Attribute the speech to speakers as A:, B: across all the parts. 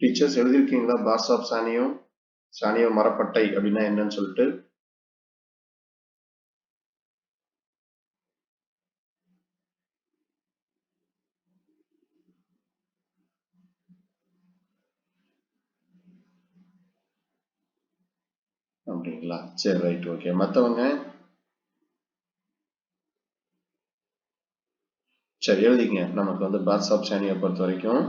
A: Teachers எழுதியிருக்கீங்களா பார்ஸ் of சானியோ? சானியோ மரப்பட்டை அப்படின்னா என்னன்னு சொல்லிட்டு? அப்படிங்களா? சரி, ரைட், ஓகே. மற்றவங்க சரி எழுதிங்க. நமக்கு வந்து பார்ஸ் ஆஃப் சானியோ பொறுத்த வரைக்கும்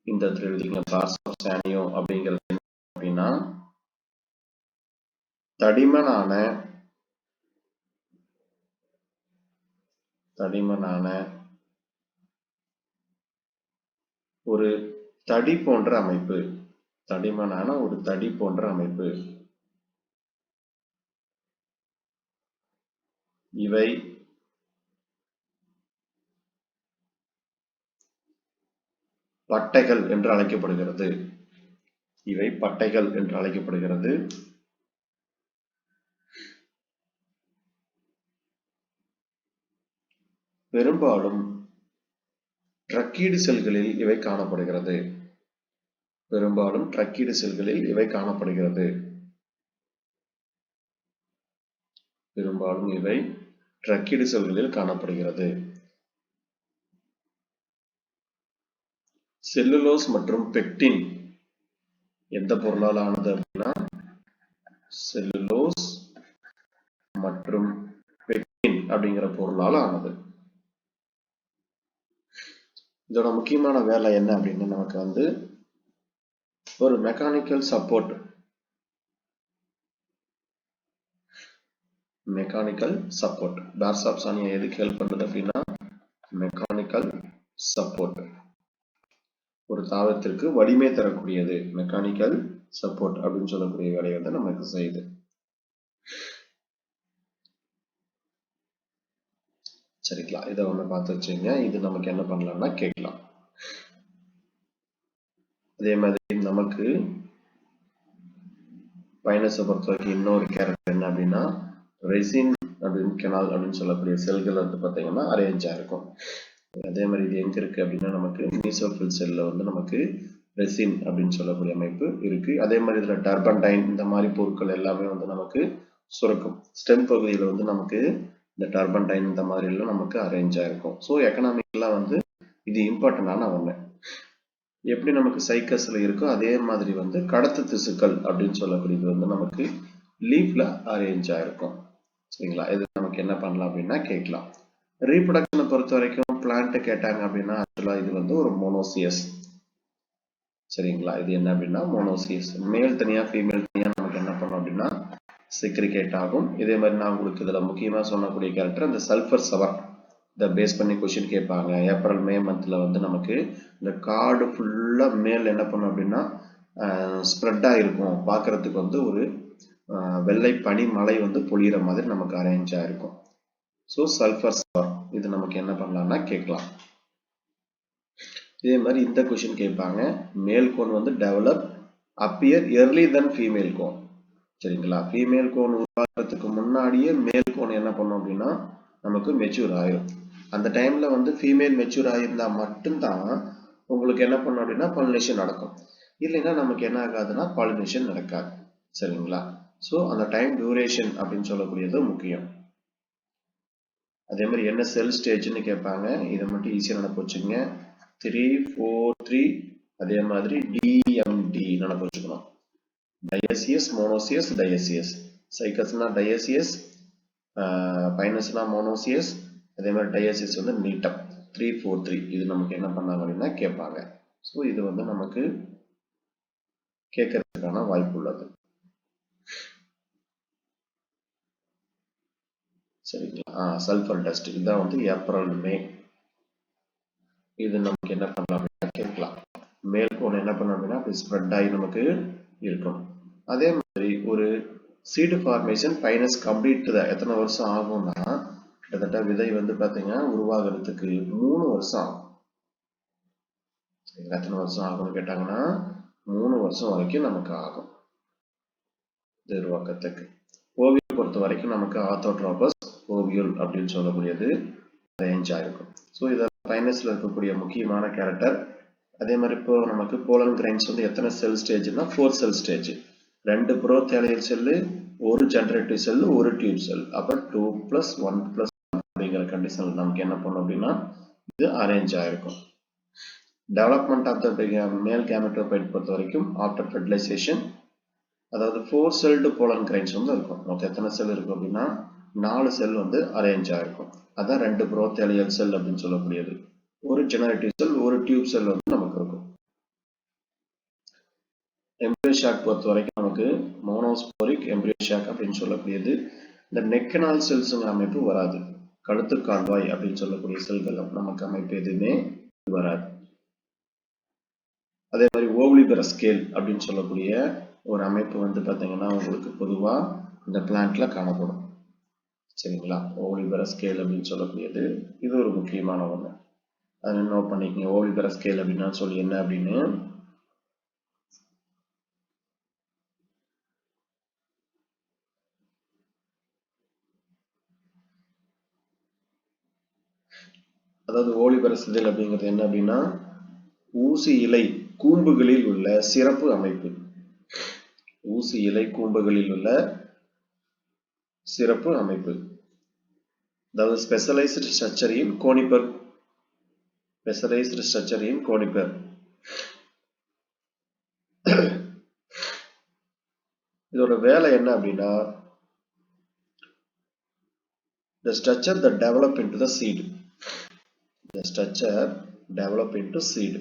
A: இந்த இடத்துல எழுதிங்க. பார்ஸ் ஆஃப் சானியோ அப்படிங்கிறது அப்படின்னா தடிமனான ஒரு தடி போன்ற அமைப்பு. தடிமனான ஒரு தடி போன்ற அமைப்பு. இவை பட்டைகள் என்று அழைக்கப்படுகிறது. இவை பட்டைகள் என்று அழைக்கப்படுகிறது. பெரும்பாலும் ட்ரக்கீடு செல்களில் இவை காணப்படுகிறது. பெரும்பாலும் ட்ரக்கீடு செல்களில் இவை காணப்படுகிறது. பெரும்பாலும் இவை ட்ரக்கீடு செல்களில் காணப்படுகிறது. செல்லுலோஸ் மற்றும் பெக்டின் எந்த பொருளால் ஆனது அப்படின்னா செல்லுலோஸ் மற்றும் பெக்டின் அப்படிங்கிற பொருளால் ஆனது. இதோட முக்கியமான வேலை என்ன அப்படின்னு நமக்கு வந்து ஒரு மெக்கானிக்கல் சப்போர்ட். பார்ஸ் ஆஃப் சானியோ எதுக்கு ஹெல்ப் பண்ணுது அப்படின்னா மெக்கானிக்கல் சப்போர்ட். ஒரு தாவரத்திற்கு வலிமை தரக்கூடியது மெக்கானிக்கல் சப்போர்ட் அப்படின்னு சொல்லக்கூடிய வேலையை வந்து நமக்கு செய்யுது. சரிங்களா? இதை ஒண்ணு பார்த்து வச்சுங்க. இது நமக்கு என்ன பண்ணலாம்னா கேட்கலாம். அதே மாதிரி நமக்கு பைனஸை பொறுத்த வரைக்கும் இன்னொரு கேரக்டர் என்ன அப்படின்னா ரெசின் அப்படின்னு கெனால் அப்படின்னு சொல்லக்கூடிய செல்கள் வந்து பார்த்தீங்கன்னா அரேஞ்ச் ஆயிருக்கும். அதே மாதிரி இது எங்க இருக்கு அப்படின்னா நமக்கு மீசோஃபில் செல்ல வந்து நமக்கு ரெசின் அப்படின்னு சொல்லக்கூடிய அமைப்பு இருக்கு. அதே மாதிரி இதுல டர்பன்டைன் இந்த மாதிரி பொருட்கள் எல்லாமே வந்து நமக்கு சுரக்கும். ஸ்டெம் பகுதியில வந்து நமக்கு இந்த டர்பன்டைன் இந்த மாதிரி எல்லாம் நமக்கு அரேஞ்ச் ஆயிருக்கும். ஸோ எக்கனாமிக்கெல்லாம் வந்து இது இம்பார்ட்டன்டான ஒண்ணு. எப்படி நமக்கு சைக்கஸ்ல இருக்கோ அதே மாதிரி வந்து கடத்து திசுக்கள் அப்படின்னு சொல்லக்கூடியது வந்து நமக்கு லீஃப்ல அரேஞ்ச் ஆயிருக்கும். சரிங்களா? இது நமக்கு என்ன பண்ணலாம் அப்படின்னா கேட்கலாம். ரீப்ரொடக்ஷனை பொறுத்த வரைக்கும் பிளான்ட் கேட்டாங்க அப்படின்னா ஆக்சுவலா இது வந்து ஒரு மோனோசியஸ். சரிங்களா? இது என்ன அப்படின்னா மோனோசியஸ். மேல் தனியா ஃபீமேல் தனியா நமக்கு என்ன பண்ணோம் அப்படின்னா செக்ரிகேட் ஆகும். இதே மாதிரி நான் உங்களுக்கு இதுல முக்கியமா சொல்லக்கூடிய கேரக்டர் இந்த சல்ஃபர் சவர். இதை பேஸ் பண்ணி கொஸ்டின் கேட்பாங்க. ஏப்ரல் மே மந்த்ல வந்து நமக்கு இந்த காடு ஃபுல்லா மேல் என்ன பண்ணும் அப்படின்னா ஸ்ப்ரெட் ஆயிருக்கும். பார்க்கறதுக்கு வந்து ஒரு வெள்ளை பனி மலை வந்து பொழியிற மாதிரி நமக்கு அரேஞ்ச் ஆயிருக்கும். ஸோ சல்ஃபர் சவர் இது நமக்கு என்ன பண்ணலாம்னா கேட்கலாம். இதே மாதிரி இந்த கொஸ்டின் கேட்பாங்க. மேல் கோன் வந்து develop appear early then female cone. சரிங்களா? ஃபீமேல் கோன் உருவாகிறதுக்கு முன்னாடியே மேல் கோன் என்ன பண்ணும் அப்படின்னா நமக்கு மெச்சூர் ஆயிரும். அந்த டைம்ல வந்து ஃபீமேல் மெச்சூர் ஆயிருந்தா மட்டும்தான் உங்களுக்கு என்ன பண்ணும் அப்படின்னா பாலினேஷன் நடக்கும். இல்லைன்னா நமக்கு என்ன ஆகாதுன்னா பாலினேஷன் நடக்காது. சரிங்களா? ஸோ அந்த டைம் டியூரேஷன் அப்படின்னு சொல்லக்கூடியது முக்கியம். அதே மாதிரி என்ன செல் ஸ்டேஜ்னு கேட்பாங்க. இதை மட்டும் ஈஸியா நினைப்பு வச்சுங்க. 3, 4, 3 அதே மாதிரி டிஎம்டி நினைப்பு வச்சுக்கணும். டயசியஸ், மோனோசியஸ், டயசியஸ். சைக்கஸ்னா டயசியஸ், பைனஸ்னா மோனோசியஸ், அதே மாதிரி டயசியஸ் வந்து நீட்டம். 3, 4, 3 இது நமக்கு என்ன பண்ணாங்க அப்படின்னா கேட்பாங்க. ஸோ இது வந்து நமக்கு கேட்கறதுக்கான வாய்ப்பு உள்ளது. சரிங்களா? சல்ஃபர் டஸ்ட் இதுதான் வந்து ஏப்ரல் மே. இது நமக்கு என்ன பண்ணலாம் அப்படின்னா கேட்கலாம். மேல் கோன் என்ன பண்ண அப்படின்னா அப்படி ஸ்ப்ரெட் ஆகி நமக்கு இருக்கும். அதே மாதிரி ஒரு சீடு ஃபார்மேஷன் பைனஸ் கம்ப்ளீட் எத்தனை வருஷம் ஆகும்னா கிட்டத்தட்ட விதை வந்து பாத்தீங்கன்னா உருவாகிறதுக்கு 3 வருஷம் ஆகும். எத்தனை வருஷம் ஆகும்னு கேட்டாங்கன்னா 3 வருஷம் வரைக்கும் நமக்கு ஆகும் இது உருவாக்கத்துக்கு. ஓவியம் பொறுத்த வரைக்கும் நமக்கு ஆர்த்தோட்ரோபஸ் ஓவியல் அப்படின்னு சொல்லக்கூடியது அரேஞ்ச் ஆயிருக்கும். ஸோ இதில் பைனஸ்ல இருக்கக்கூடிய முக்கியமான கேரக்டர் அதே மாதிரி இப்போ நமக்கு போலன் கிரைன்ஸ் வந்து எத்தனை செல் ஸ்டேஜ்னா 4 செல் ஸ்டேஜ். 2 புரோதேலியல் செல்லு, ஒரு ஜெனரேட்டிவ் செல், ஒரு டியூப் செல். அப்ப 2 + 1 + 1 அப்படிங்கிற கண்டிஷன்ல நமக்கு என்ன பண்ணும் அப்படின்னா இது அரேஞ்ச் ஆயிருக்கும். டெவலப்மெண்ட் ஆஃப் த மேல் கேமெட்டோபைட் பொறுத்த வரைக்கும் ஆஃப்டர் ஃபெர்டிலைசேஷன், அதாவது 4 செல்டு போலன் கிரைன்ஸ் வந்து இருக்கும். மொத்தம் எத்தனை செல் இருக்கும் அப்படின்னா 4 செல் வந்து அரேஞ்ச் ஆயிருக்கும். அதான் 2 புரோதேலியல் செல் அப்படின்னு சொல்லக்கூடியது. ஒரு ஜெனரேட்டிவ் செல், ஒரு டியூப் செல் வந்து நமக்கு இருக்கும். எம்ப்ரியோ ஷாக் பொறுத்த வரைக்கும் நமக்கு மோனோஸ்போரிக் எம்ப்ரியோ ஷாக் அப்படின்னு சொல்லக்கூடியது. இந்த நெக்கனால் செல்ஸுங்கிற அமைப்பு வராது. கழுத்து கால்வாய் அப்படின்னு சொல்லக்கூடிய செல்களும் நமக்கு அமைப்பு எதுவுமே வராது. அதே மாதிரி ஓவ்லிபரஸ் ஸ்கேல் அப்படின்னு சொல்லக்கூடிய ஒரு அமைப்பு வந்து பார்த்தீங்கன்னா உங்களுக்கு பொதுவா இந்த பிளான்ட்ல காணப்படும். சரிங்களா? ஓவ்லிபரஸ் ஸ்கேல் அப்படின்னு சொல்லக்கூடியது இது ஒரு முக்கியமான ஒண்ணு. அதை நோட் பண்ணிக்கங்க. ஓவ்லிபரஸ் ஸ்கேல் அப்படின்னா சொல்லி என்ன அப்படின்னு. அதாவது ஓவ்லிபரஸ் செல் அப்படிங்கிறது என்ன அப்படின்னா ஊசி இலை கூம்புகளில் உள்ள சிறப்பு அமைப்பு. ஊசி இலை கூம்புகளில் உள்ள சிறப்பு அமைப்பு. அதாவது specialised structure in conifer. Specialised structure in conifer. இதோட வேலை என்ன அப்படின்னா the structure that develop into the seed. The structure develop into seed.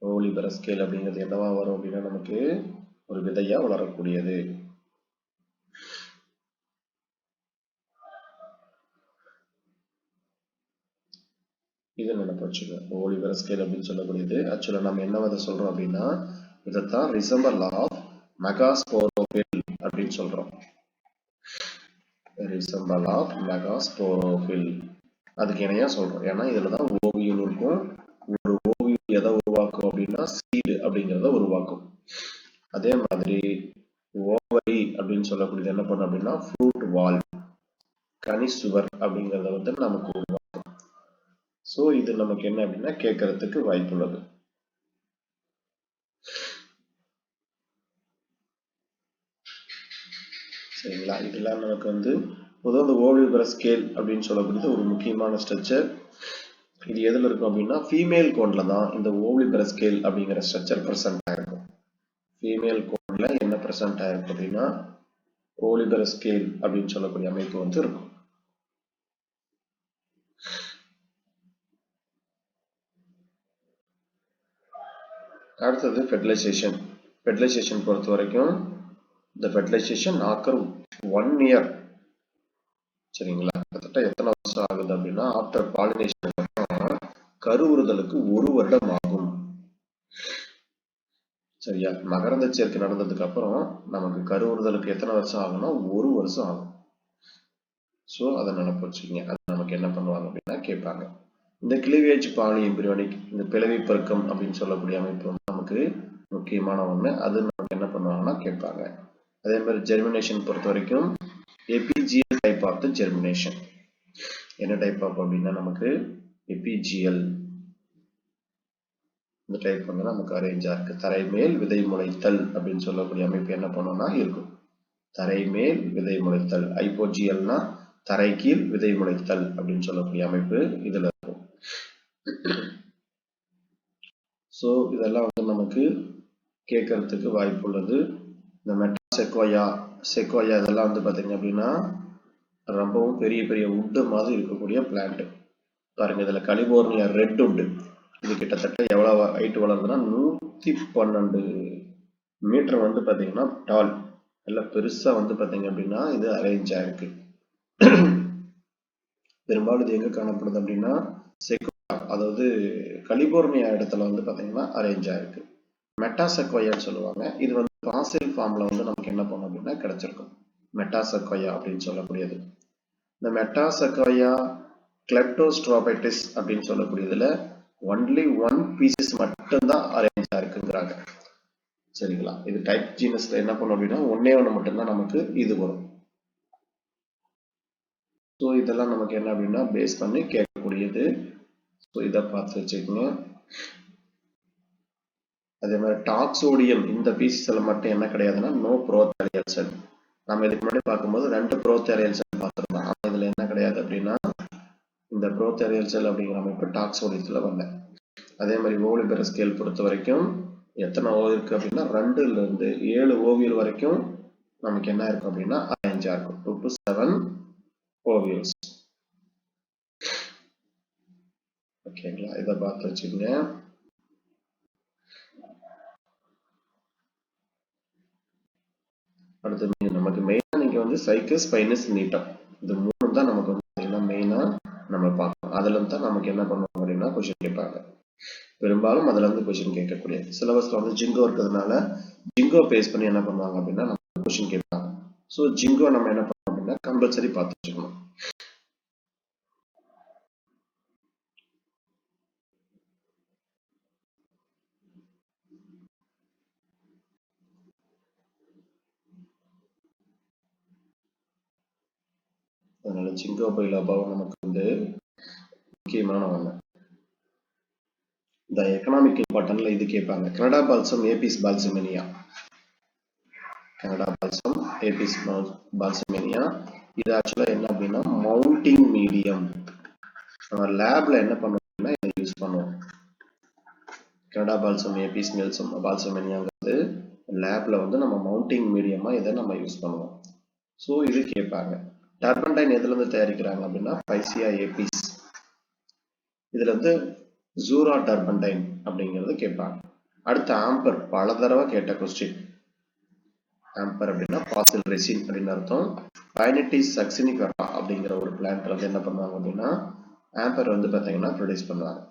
A: Ovuliferous scale அப்படிங்கிறது என்னவா வரும் அப்படின்னா நமக்கு ஒரு விதையா வளரக்கூடியது. இது நினைப்பு வச்சுக்கோ. ஓவ்லிபரஸ் ஸ்கேல் அப்படின்னு சொல்லக்கூடியது ஆக்சுவலா நம்ம என்ன வந்து சொல்றோம் அப்படின்னா இதைத்தான் ரிசம்பல் ஆஃப் மெகாஸ்போரோபில் அப்படின்னு சொல்றோம். ரிசம்பல் ஆஃப் மெகாஸ்போரோபில் அதுக்கு இணையா சொல்றோம். ஏன்னா இதுலதான் ஓவியம் இருக்கும். ஒரு ஓவியம் எதை உருவாக்கும் அப்படின்னா சீடு அப்படிங்கிறத உருவாக்கும். அதே மாதிரி ஓவரி அப்படின்னு சொல்லக்கூடியது என்ன பண்ணும் அப்படின்னா ஃப்ரூட் வால், கனி சுவர் அப்படிங்கிறத வந்து நமக்கு உருவாக்கும். ஸோ இது நமக்கு என்ன அப்படின்னா கேட்கறதுக்கு வாய்ப்புள்ளது. சரிங்களா? இதெல்லாம் நமக்கு வந்து பொதுவாக இந்த ஓவ்லிபரஸ் ஸ்கேல் அப்படின்னு சொல்லக்கூடியது ஒரு முக்கியமான ஸ்ட்ரக்சர். இது எதுல இருக்கும் அப்படின்னா ஃபீமேல் கோன்ல தான் இந்த ஓவ்லிபரஸ் ஸ்கேல் அப்படிங்கிற ஸ்ட்ரக்சர் பிரசன்ட் ஆயிருக்கும். ஃபீமேல் கோன்ல என்ன பிரசன்ட் ஆயிருக்கும் அப்படின்னா ஓவ்லிபரஸ் ஸ்கேல் அப்படின்னு சொல்லக்கூடிய அமைப்பு வந்து இருக்கும். அடுத்தது ஃபெர்டிலைசேஷன். ஃபெர்டிலைசேஷன் பொறுத்த வரைக்கும் இந்த ஃபெர்டிலைசேஷன் ஆக்கர் 1 year. சரிங்களா? கிட்டத்தட்ட எத்தனை வருஷம் ஆகுது அப்படின்னா ஆஃப்டர் பாலினேஷன் கருவுறுதலுக்கு 1 வருடம் ஆகும். சரியா? மகரந்த சேர்க்கை நடந்ததுக்கு அப்புறம் நமக்கு கருவுறுதலுக்கு எத்தனை வருஷம் ஆகும்னா 1 வருஷம் ஆகும். ஸோ அதை நினைப்பு வச்சுக்கோங்க. அது நமக்கு என்ன பண்ணுவாங்க அப்படின்னா கேட்பாங்க. இந்த கிளீவேஜ் பாலி எம்பிரியோனிக், இந்த பிளவி பெருக்கம் அப்படின்னு சொல்லக்கூடிய அமைப்பு நமக்கு முக்கியமான ஒண்ணு. அது நமக்கு என்ன பண்ணுவாங்கன்னா கேட்பாங்க. அதே மாதிரி ஜெர்மினேஷன் பொறுத்த வரைக்கும் எபிஜிஎல் டைப் ஆஃப் த ஜெர்மினேஷன். என்ன டைப் ஆஃப் அப்படின்னா நமக்கு எபிஜிஎல் இந்த டைப் வந்து நமக்கு அரேஞ்சா இருக்கு. தரைமேல் விதை முளைத்தல் அப்படின்னு சொல்லக்கூடிய அமைப்பு என்ன பண்ணோம்னா இருக்கும். தரைமேல் விதை முளைத்தல். ஐப்போஜியல்னா தரை கீழ் விதை முளைத்தல் அப்படின்னு சொல்லக்கூடிய அமைப்பு இதுல இருக்கும். ஸோ இதெல்லாம் வந்து நமக்கு கேட்கறதுக்கு வாய்ப்பு உள்ளது. இந்த மெட்டாசெக்வாயா, செக்வாயா இதெல்லாம் வந்து பார்த்தீங்க அப்படின்னா ரொம்பவும் பெரிய பெரிய உட்டு மாதிரி இருக்கக்கூடிய பிளான்ட். பாருங்க இதுல கலிபோர்னியா ரெட் உட். இது கிட்டத்தட்ட எவ்வளவு ஹைட் வளருதுன்னா 112 மீட்டர் வந்து பார்த்தீங்கன்னா டால். எல்லாம் பெருசா வந்து பார்த்தீங்க அப்படின்னா இது அரேஞ்ச் ஆயிருக்கு. பெரும்பாலும் இது எங்க காணப்படுது அப்படின்னா செக்வாயா, அதாவது கலிபோர்னியா இடத்துல வந்து பார்த்தீங்கன்னா அரேஞ்ச் ஆயிருக்கு. மெட்டாசெக்வாயான்னு சொல்லுவாங்க. இது வந்து பாசில் ஃபார்ம்ல வந்து நமக்கு என்ன பண்ணும் அப்படின்னா கிடைச்சிருக்கும். மெட்டாசெக்வாயா அப்படின்னு சொல்லக்கூடியது. இந்த மெட்டாசெக்வாயா கிளெப்டோஸ்ட்ரோபைட்டிஸ் அப்படின்னு சொல்லக்கூடியதுல ஒன்லி 1 பீசஸ் மட்டும்தான் அரேஞ்ச் ஆயிருக்குங்கிறாங்க. சரிங்களா? இது டைப் ஜீனஸ்ல என்ன பண்ணும் அப்படின்னா ஒன்னே ஒன்று மட்டும்தான் நமக்கு இது வரும். ஸோ இதெல்லாம் நமக்கு என்ன அப்படின்னா பேஸ் பண்ணி கேட்கக்கூடிய கேட்கக்கூடியது. ஸோ இதை பார்த்து வச்சுக்கோங்க. அதே மாதிரி டாக்ஸோடியம் இந்த பீசஸ்ல மட்டும் என்ன கிடையாதுன்னா நோ ப்ரோதேரியல் செல். நம்ம இதுக்கு முன்னாடி பார்க்கும்போது 2 ப்ரோதேரியல் செல் பார்த்துருந்தோம். ஆனால் இதுல என்ன கிடையாது அப்படின்னா இந்த ப்ரோதேரியல் செல் அப்படிங்கிற அமைப்பு டாக்ஸோடியத்துல வரல. அதே மாதிரி ஓவிபெர ஸ்கேல் பொறுத்த வரைக்கும் எத்தனை ஓ இருக்கு அப்படின்னா 2ல இருந்து 7 ஓவியல் வரைக்கும் நமக்கு என்ன இருக்கும் அப்படின்னா அரேஞ்சா இருக்கும். 2 to 7 ஓவியல்ஸ். ஓகேங்களா, இதை பார்த்து வச்சுக்கோங்க. அடுத்து நமக்கு மெயினா நீங்க வந்து சைக்கஸ், ஸ்பைனஸ், நீட்டம் இது 3 தான் நமக்கு வந்து மெயினா நம்ம பார்க்கணும். அதுல இருந்து தான் நமக்கு என்ன பண்ணுவாங்க அப்படின்னா கொஸ்டின் கேட்பாங்க. பெரும்பாலும் அதுல இருந்து கொஸ்டின் கேட்கக்கூடிய சிலபஸ்ல வந்து ஜிங்கோ இருக்கிறதுனால ஜிங்கோ பேஸ் பண்ணி என்ன பண்ணுவாங்க அப்படின்னா நம்ம கொஸ்டின் கேட்பாங்க. ஸோ ஜிங்கோ நம்ம என்ன பண்ணோம் அப்படின்னா கம்பல்சரி பார்த்து வச்சுக்கணும். அதனால ஜிங்கோ பைலோபாவும் நமக்கு வந்து முக்கியமான ஒண்ணு. இந்த எக்கனாமிக் இம்பார்ட்டன்ட்ல இது கேட்பாங்க. Canada balsam, Abies balsamea. Canada balsam, Abies balsamea இது ஆக்சுவலா என்ன அப்படின்னா மவுண்டிங் மீடியம். நம்ம லேப்ல என்ன பண்ணுவோம்னா இதை யூஸ் பண்ணுவோம். கனடா பால்சம், ஏபிஸ் பால்சமேனியாங்கிறது லேப்ல வந்து நம்ம மவுண்டிங் மீடியமா இதை நம்ம யூஸ் பண்ணுவோம். ஸோ இது கேட்பாங்க. டர்பன்டைன் எதுல இருந்து தயாரிக்கிறாங்க அப்படின்னா பைசியா ஏபிஸ். இதுல இருந்து ஜூரா டர்பன்டைன் அப்படிங்கிறது கேட்பாங்க. அடுத்து ஆம்பர், பல தடவை கேட்ட கொஸ்டின். ஆம்பர் அப்படின்னா பாசில் ரெசின் அப்படின்னு அர்த்தம். பைனட்டிஸ் சக்சினிஃபெரா அப்படிங்கிற ஒரு பிளான்ட்ல வந்து என்ன பண்ணுவாங்க அப்படின்னா ஆம்பர் வந்து பார்த்தீங்கன்னா ப்ரொடியூஸ் பண்ணுவாங்க.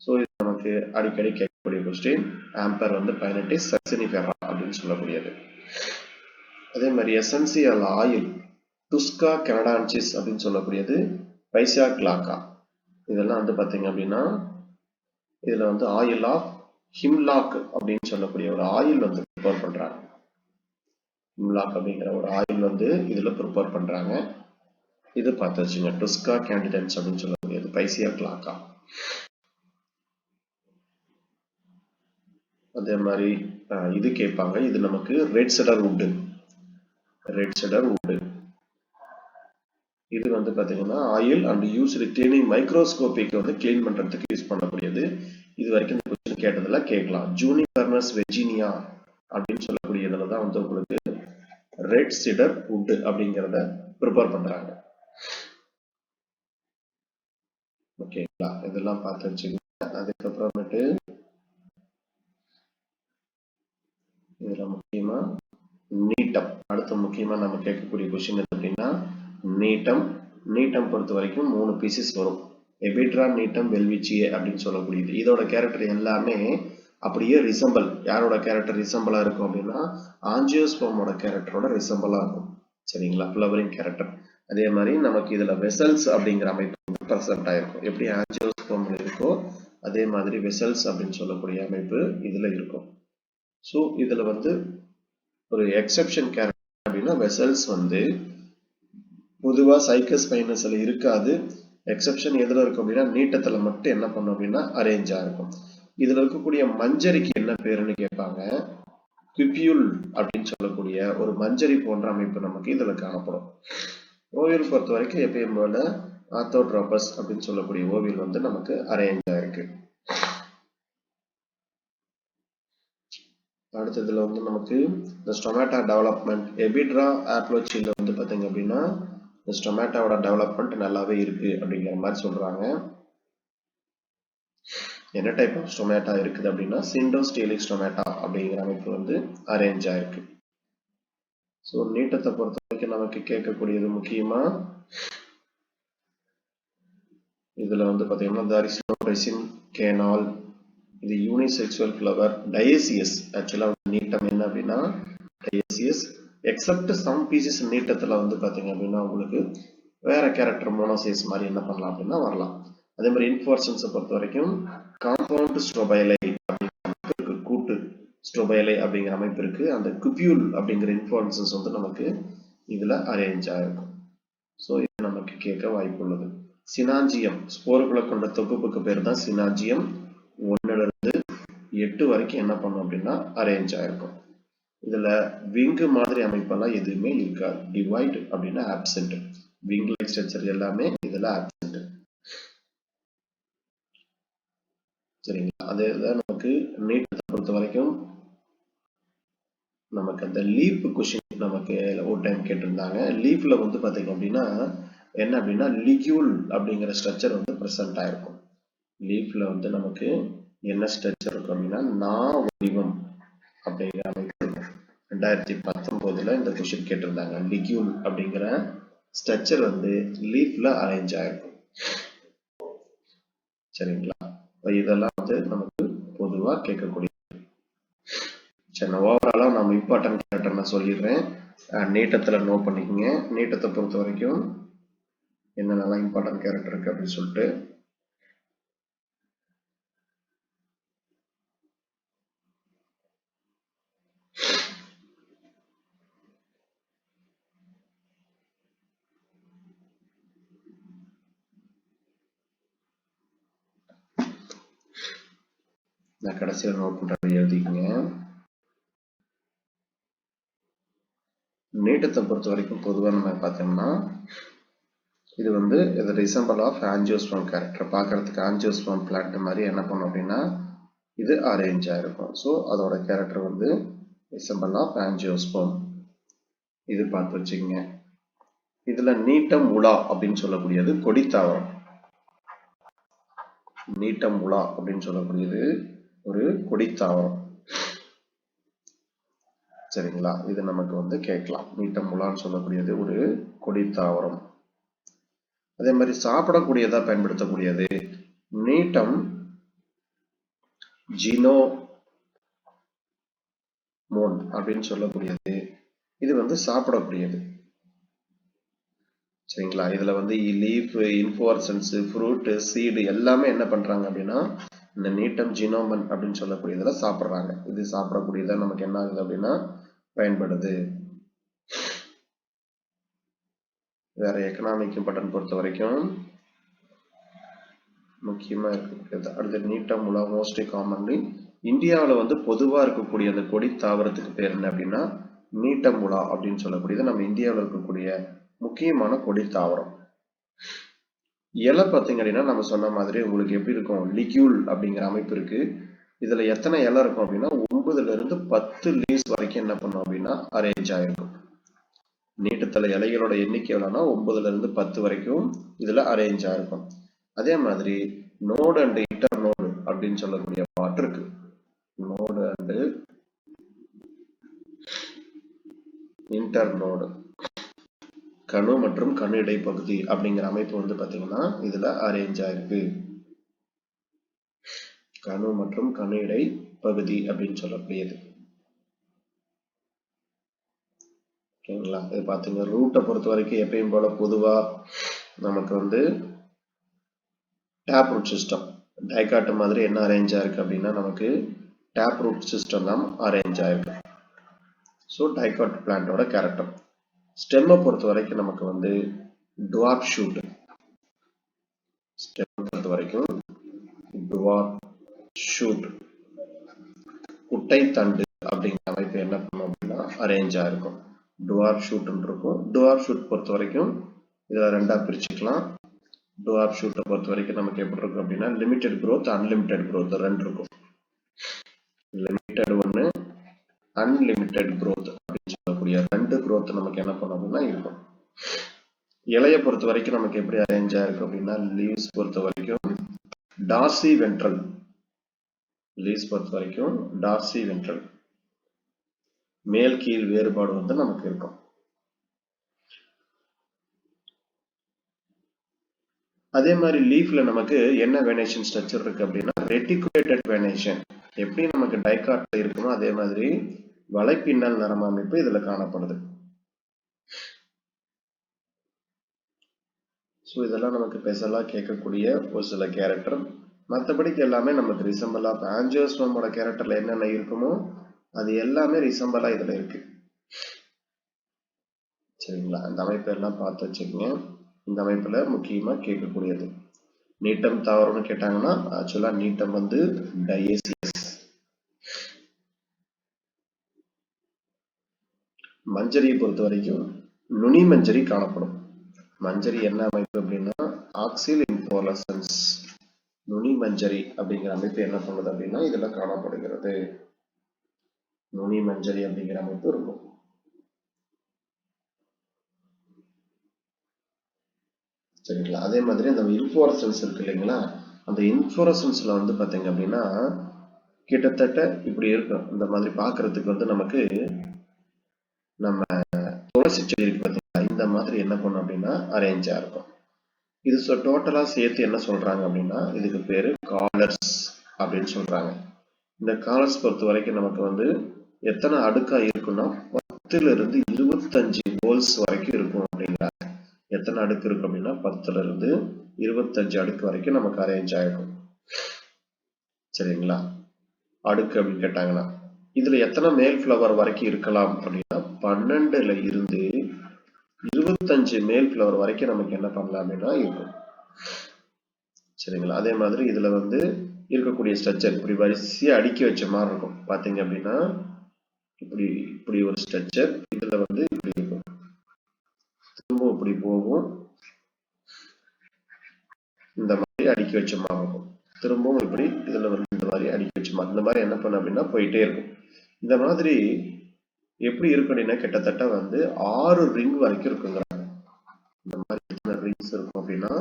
A: ஸோ இது நமக்கு அடிக்கடி கேட்கக்கூடிய கொஸ்டின். ஆம்பர் வந்து பைனட்டிஸ் சக்சினிஃபெரா அப்படின்னு சொல்லக்கூடியது. அதே மாதிரி எசென்சியல் ஆயில் டுஸ்கா கனடான்சிஸ் அப்படின்னு சொல்லக்கூடியது, பைசியா கிளாக்கா. இதெல்லாம் வந்து பார்த்தீங்க அப்படின்னா இதுல வந்து ஆயில் ஆஃப் ஹிம்லாக் அப்படின்னு சொல்லக்கூடிய ஒரு ஆயில் வந்து ப்ரிப்பேர் பண்றாங்க. ஹிம்லாக் அப்படிங்கிற ஒரு ஆயில் வந்து இதுல ப்ரிப்பேர் பண்றாங்க. இது பார்த்து வச்சுங்க. டுஸ்கா கேண்டிடன்ஸ் அப்படின்னு சொல்லக்கூடியது, பைசியா கிளாக்கா. அதே மாதிரி இது கேட்பாங்க. இது நமக்கு red cedar would. Red cedar would இது வந்து பாத்தீங்கன்னா oil and use cleaning microscopic வந்து கிளீன் பண்றதுக்கு யூஸ் பண்ணக்கூடியது. இது வரைக்கும் இந்த கொஸ்டின் கேட்டதுல கேட்கலாம். ஜூனிபர்னஸ் வெர்ஜீனியா அப்படின்னு சொல்லக்கூடியதுல தான் வந்து உங்களுக்கு ரெட் சிடர் வுட் அப்படிங்கிறத ப்ரிப்பேர் பண்றாங்க. ஓகேங்களா, இதெல்லாம் பார்த்து வச்சுக்கோங்க. அதுக்கப்புறமேட்டு இதுல முக்கியமா நீட்டம். அடுத்து முக்கியமா நம்ம கேட்கக்கூடிய கொஸ்டின் அப்படின்னா நீட்டம். நீட்டம் பொறுத்த வரைக்கும் 3 பீசஸ் வரும். எபிட்ரா, நீட்டம், வெல்விச்சியே அப்படின்னு சொல்லக்கூடியது. இதோட கேரக்டர் எல்லாமே அப்படியே ரிசம்பிள். யாரோட கேரக்டர் ரிசம்பிளா இருக்கும் அப்படின்னா ஆஞ்சியோஸ்போமோட கேரக்டரோட ரிசம்பிளா இருக்கும். சரிங்களா, ஃப்ளவரிங் கேரக்டர். அதே மாதிரி நமக்கு இதுல வெசல்ஸ் அப்படிங்கிற அமைப்பு பிரசன்ட் ஆயிருக்கும். எப்படி ஆஞ்சியோஸ்போம்ல இருக்கோ அதே மாதிரி வெசல்ஸ் அப்படின்னு சொல்லக்கூடிய அமைப்பு இதுல இருக்கும். ஸோ இதுல வந்து ஒரு எக்ஸெப்ஷன் கேரக்டர் அப்படின்னா வெசல்ஸ் வந்து பொதுவா சைக்கஸ் ஸ்பைனஸ்ல இருக்காது. எக்ஸெப்ஷன் எதுல இருக்கும் அப்படின்னா நீட்டத்துல மட்டும் என்ன பண்ணும் அப்படின்னா அரேஞ்சா இருக்கும். இதுல இருக்கக்கூடிய மஞ்சரிக்கு என்ன பேருன்னு கேட்பாங்க. குபியூல் அப்படின்னு சொல்லக்கூடிய ஒரு மஞ்சரி போன்ற அமைப்பு நமக்கு இதுல காணப்படும். ஓவியல் பொறுத்த வரைக்கும் எப்பயும் போல ஆர்த்தோட்ரோபஸ் அப்படின்னு சொல்லக்கூடிய ஓவியல் வந்து நமக்கு அரேஞ்சா இருக்கு. அடுத்ததுல வந்து நமக்கு இந்த ஸ்டொமேட்டா டெவலப்மெண்ட் எபிட்ரா ஆப்ளோச்சில வந்து பாத்தீங்க அப்படின்னா இந்த ஸ்டொமேட்டாவோட டெவலப்மெண்ட் நல்லாவே இருக்கு அப்படிங்கிற மாதிரி சொல்றாங்க. என்ன டைப் ஆஃப் ஸ்டொமேட்டா இருக்குது அப்படின்னா சிண்டோஸ்டீலிக் ஸ்டொமேட்டா அப்படிங்கிற அமைப்பு வந்து அரேஞ்ச் ஆயிருக்கு. ஸோ நீட்டத்தை பொறுத்த வரைக்கும் நமக்கு கேட்கக்கூடியது முக்கியமா இதுல வந்து பாத்தீங்கன்னா there is no resin canal. இது யூனிசெக்சுவல் ஃப்ளவர் டயசியஸ். ஆக்சுவலா நீட்டம் என்ன அப்படின்னா டயசியஸ். எக்ஸப்ட் சம் பீசஸ் நீட்டத்துல வந்து பாத்தீங்க அப்படின்னா உங்களுக்கு வேற கேரக்டர் மோனோசைஸ் மாதிரி என்ன பண்ணலாம் அப்படின்னா வரலாம். அதே மாதிரி இன்ஃபோர்சன்ஸை பொறுத்த வரைக்கும் காம்பவுண்ட் ஸ்ட்ரோபைலை அப்படிங்கிற கூட்டு ஸ்ட்ரோபைலை அப்படிங்கிற அமைப்பு இருக்கு. அந்த குபியூல் அப்படிங்கிற இன்ஃபோர்சன்ஸ் வந்து நமக்கு இதுல அரேஞ்ச் ஆயிருக்கும். ஸோ இது நமக்கு கேட்க வாய்ப்பு உள்ளது. சினாஞ்சியம் ஸ்போர்களை கொண்ட தொகுப்புக்கு பேர் தான் சினாஞ்சியம். 1ல இருந்து 8 வரைக்கும் என்ன பண்ணும் அப்படின்னா அரேஞ்ச் ஆயிருக்கும். இதுல விங்கு மாதிரி அமைப்பெல்லாம் எதுவுமே இருக்காது. டிவைட் அப்படின்னா ஆப்சென்ட். விங் லைக் ஸ்ட்ரக்சர் எல்லாமே இதுல ஆப்சென்ட். சரிங்களா? அதே நமக்கு நீட்டத்தை பொறுத்த வரைக்கும் நமக்கு அந்த லீப் கொஸ்டின் நமக்கு ஒரு டைம் கேட்டிருந்தாங்க. லீப்ல வந்து பாத்தீங்க அப்படின்னா என்ன அப்படின்னா லிக்யூல் அப்படிங்கிற ஸ்ட்ரக்சர் வந்து பிரசன்ட் ஆயிருக்கும். லீப்ல வந்து நமக்கு என்ன ஸ்ட்ரக்சர் இருக்கும் அப்படின்னா வடிவம் அப்படிங்கிற அமைப்பு 2019 இந்த கொஸ்டின் கேட்டிருந்தாங்க. லிக்யூல் அப்படிங்கிற ஸ்ட்ரக்சர் வந்து லீப்ல அரேஞ்ச் ஆயிருக்கும். சரிங்களா? இதெல்லாம் வந்து நமக்கு பொதுவா கேட்கக்கூடிய. சரி, ஓவராலா நம்ம இம்பார்ட்டன்ட் கேரக்டர் நான் சொல்லிடுறேன். நீட்டத்துல நோட் பண்ணிக்கோங்க. நீட்டத்தை பொறுத்த வரைக்கும் என்னென்னலாம் இம்பார்ட்டன்ட் கேரக்டர் இருக்கு அப்படின்னு சொல்லிட்டு நான் கடைசியில் நோட் பண்றது எழுதிக்கங்க. நீட்டத்தை பொறுத்த வரைக்கும் பொதுவாக நம்ம பார்த்தோம்னா இது வந்து இது ரிசம்பிள் ஆஃப் ஆஞ்சியோஸ்பர்ம் கேரக்டர். பார்க்கறதுக்கு ஆஞ்சியோஸ்பர்ம் பிளான்ட் மாதிரி என்ன பண்ணும் அப்படின்னா இது அரேஞ்ச் ஆயிருக்கும். ஸோ அதோட கேரக்டர் வந்து ரிசம்பிள் ஆஃப் ஆஞ்சியோஸ்பர்ம். இது பார்த்து வச்சுக்கோங்க. இதுல நீட்டம் உலா அப்படின்னு சொல்லக்கூடியது கொடித்தாவரம். நீட்டம் உலா அப்படின்னு சொல்லக்கூடியது ஒரு கொடித்தாவரம். சரிங்களா? இது நமக்கு வந்து கேட்கலாம். நீட்டம் உலான்னு சொல்லக்கூடியது ஒரு கொடித்தாவரம். அதே மாதிரி சாப்பிடக்கூடியதா பயன்படுத்தக்கூடியது நீட்டம் ஜினோமோன் அப்படின்னு சொல்லக்கூடியது. இது வந்து சாப்பிடக்கூடியது. சரிங்களா? இதுல வந்து லீஃப், இன்ஃப்ளோரசன்ஸ், ஃப்ரூட், சீடு எல்லாமே என்ன பண்றாங்க அப்படின்னா இந்த நீட்டம் ஜினோமன் அப்படின்னு சொல்லக்கூடியதுல சாப்பிடுறாங்க. இது சாப்பிடக்கூடியதா நமக்கு என்ன ஆகுது அப்படின்னா பயன்படுது. வேற எக்கனாமிக் இம்பார்ட்டன்ட் பொறுத்த வரைக்கும் முக்கியமா இருக்கக்கூடியது அடுத்த நீட்டம் உலா மோஸ்ட்லி காமன்லி இந்தியாவில் வந்து பொதுவா இருக்கக்கூடிய அந்த கொடி தாவரத்துக்கு பேர் என்ன அப்படின்னா நீட்டம் உலா அப்படின்னு சொல்லக்கூடியது நம்ம இந்தியாவில் இருக்கக்கூடிய முக்கியமான கொடி தாவரம். இலை பார்த்தீங்க அப்படின்னா நம்ம சொன்ன மாதிரி உங்களுக்கு எப்படி இருக்கும் லிக்யூல் அப்படிங்கிற அமைப்பு இருக்கு. இதுல எத்தனை இலை இருக்கும் அப்படின்னா 9ல இருந்து 10 லீவ்ஸ் வரைக்கும் என்ன பண்ணும் அப்படின்னா அரேஞ்ச் ஆயிருக்கும். நீட்டத்தலை இலைகளோட எண்ணிக்கை எவ்வளவுனா 9ல இருந்து 10 வரைக்கும் இதுல அரேஞ்ச் ஆயிருக்கும். அதே மாதிரி நோடு அண்ட் இன்டர் நோடு அப்படின்னு சொல்லக்கூடிய பார்ட் இருக்கு. நோடு அண்ட் இன்டர் நோடு கணு மற்றும் கணு இடைப்பகுதி அப்படிங்கிற அமைப்பு வந்து பாத்தீங்கன்னா இதுல அரேஞ்ச் ஆயிருக்கு. கணு மற்றும் கணு இடை பகுதி அப்படின்னு சொல்லக்கூடியது. ஓகேங்களா? இது பாத்தீங்க ரூட்டை பொறுத்த வரைக்கும் எப்பயும் போல பொதுவா நமக்கு வந்து டேப் ரூட் சிஸ்டம் டைகாட் மாதிரி என்ன அரேஞ்ச் ஆயிருக்கு அப்படின்னா நமக்கு டேப் ரூட் சிஸ்டம் தான் அரேஞ்ச் ஆயிருக்கு. ஸோ டைகாட் பிளான்டோட கேரக்டர். ஸ்டெம்மை பொறுத்த வரைக்கும் நமக்கு வந்து டுவார்ப் ஷூட். ஸ்டெம் பொறுத்த வரைக்கும் டுவார்ப் ஷூட் குட்டை தண்டு அப்படிங்கிற அமைப்பு என்ன பண்ணும் அப்படின்னா அரேஞ்ச் ஆயிருக்கும். டுவார்ப் ஷூட் இருக்கும். டுவார்ப் ஷூட் பொறுத்த வரைக்கும் இதை ரெண்டா பிரிச்சுக்கலாம். டுவார்ப் ஷூட்டை பொறுத்த வரைக்கும் நமக்கு எப்படி இருக்கும் அப்படின்னா லிமிடெட் growth அன்லிமிடெட் growth ரெண்டு இருக்கும். லிமிடெட் ஒன்று அன்லிமிடெட் growth அப்படின்னு சொல்லக்கூடிய ரெண்டு growth நமக்கு என்ன பண்ணும் அப்படின்னா இருக்கும். இலையை பொறுத்த வரைக்கும் நமக்கு எப்படி அரேஞ்ச் ஆயிருக்கு அப்படின்னா லீவ்ஸ் பொறுத்த வரைக்கும் டார்சி வென்ட்ரல். லீவ்ஸ் பொறுத்த வரைக்கும் டார்சி வென்ட்ரல் மேல் கீழ் வேறுபாடு வந்து நமக்கு இருக்கும். அதே மாதிரி லீஃப்ல நமக்கு என்ன வேனேஷன் ஸ்ட்ரக்சர் இருக்கு அப்படின்னா ரெட்டிகுலேட்டட் வேனேஷன். எப்படி நமக்கு டைகாட்ல இருக்குமோ அதே மாதிரி வலைப்பின்னல் நரம்பு அமைப்பு இதுல காணப்படுது. ஸோ இதெல்லாம் நமக்கு ஸ்பெஷலா கேட்கக்கூடிய ஒரு சில கேரக்டர். மற்றபடிக்கு எல்லாமே நமக்கு ரிசம்பிளா ஆஞ்சியோஸ்பர்மோட கேரக்டர்ல என்னென்ன இருக்குமோ அது எல்லாமே ரிசம்பிளா இதுல இருக்கு. சரிங்களா? அந்த அமைப்பு எல்லாம் பார்த்து வச்சுக்கோங்க. இந்த அமைப்புல முக்கியமா கேட்கக்கூடியது. நீட்டம் தாவரம்னு கேட்டாங்கன்னா ஆக்சுவலா நீட்டம் வந்து டயேசியஸ். மஞ்சரியை பொறுத்த வரைக்கும் நுனி மஞ்சரி காணப்படும். மஞ்சரி என்ன அமைப்பு அப்படின்னா ஆக்சில் இன்ஃப்ளோரசன்ஸ். நுனி மஞ்சரி அப்படிங்கிற அமைப்பு என்ன பண்ணுது அப்படின்னா இதுல காணப்படுகிறது. நுனி மஞ்சரி அப்படிங்கிற அமைப்பு இருக்கும். சரிங்களா? அதே மாதிரி அந்த இன்ஃப்ளோரசன்ஸ் இருக்கு இல்லைங்களா, அந்த இன்ஃப்ளோரசன்ஸ்ல வந்து பாத்தீங்க அப்படின்னா கிட்டத்தட்ட இப்படி இருக்கும். இந்த மாதிரி பாக்குறதுக்கு வந்து நமக்கு நம்ம துளசி செடி இருக்கு பார்த்தீங்களா, இந்த மாதிரி என்ன பண்ணும் அப்படின்னா அரேஞ்சா இருக்கும். இது டோட்டலா சேர்த்து என்ன சொல்றாங்க அப்படின்னா இதுக்கு பேரு காலர்ஸ் அப்படின்னு சொல்றாங்க. இந்த காலர்ஸ் பொறுத்த வரைக்கும் நமக்கு வந்து எத்தனை அடுக்கா இருக்குன்னா 10ல இருந்து 25 கோல்ஸ் வரைக்கும் இருக்கும் அப்படிங்கிறாங்க. எத்தனை அடுக்கு இருக்கும் அப்படின்னா 10ல இருந்து 25 அடுக்கு வரைக்கும் நமக்கு அரேஞ்ச் ஆயிருக்கும். சரிங்களா? அடுக்கு அப்படின்னு கேட்டாங்கன்னா இதுல எத்தனை மேல் ஃபிளவர் வரைக்கும் இருக்கலாம் அப்படின்னா 12ல இருந்து 25 மேல் ஃபிளவர் வரைக்கும் நமக்கு என்ன பண்ணலாம் அப்படின்னா இருக்கும். சரிங்களா? அதே மாதிரி இதுல வந்து இருக்கக்கூடிய ஸ்ட்ரக்சர் இப்படி வரிசையா அடுக்கி வச்ச மாதிரி இருக்கும். பாத்தீங்க அப்படின்னா இப்படி இப்படி ஒரு ஸ்ட்ரக்சர் இதுல வந்து இப்படி இருக்கும். திரும்ப இப்படி போகும், இந்த மாதிரி அடுக்கி வச்ச மாதிரி இருக்கும். திரும்பவும் இப்படி இதுல வந்து இந்த மாதிரி அடுக்கி வச்ச மாதிரி, இந்த மாதிரி என்ன பண்ண அப்படின்னா போயிட்டே இருக்கும். இந்த மாதிரி எப்படி இருக்கு அப்படின்னா கிட்டத்தட்ட வந்து 6 ரிங் வரைக்கும் இருக்குங்கிறாங்க. இந்த மாதிரி எத்தனை ரிங்ஸ் இருக்கும் அப்படின்னா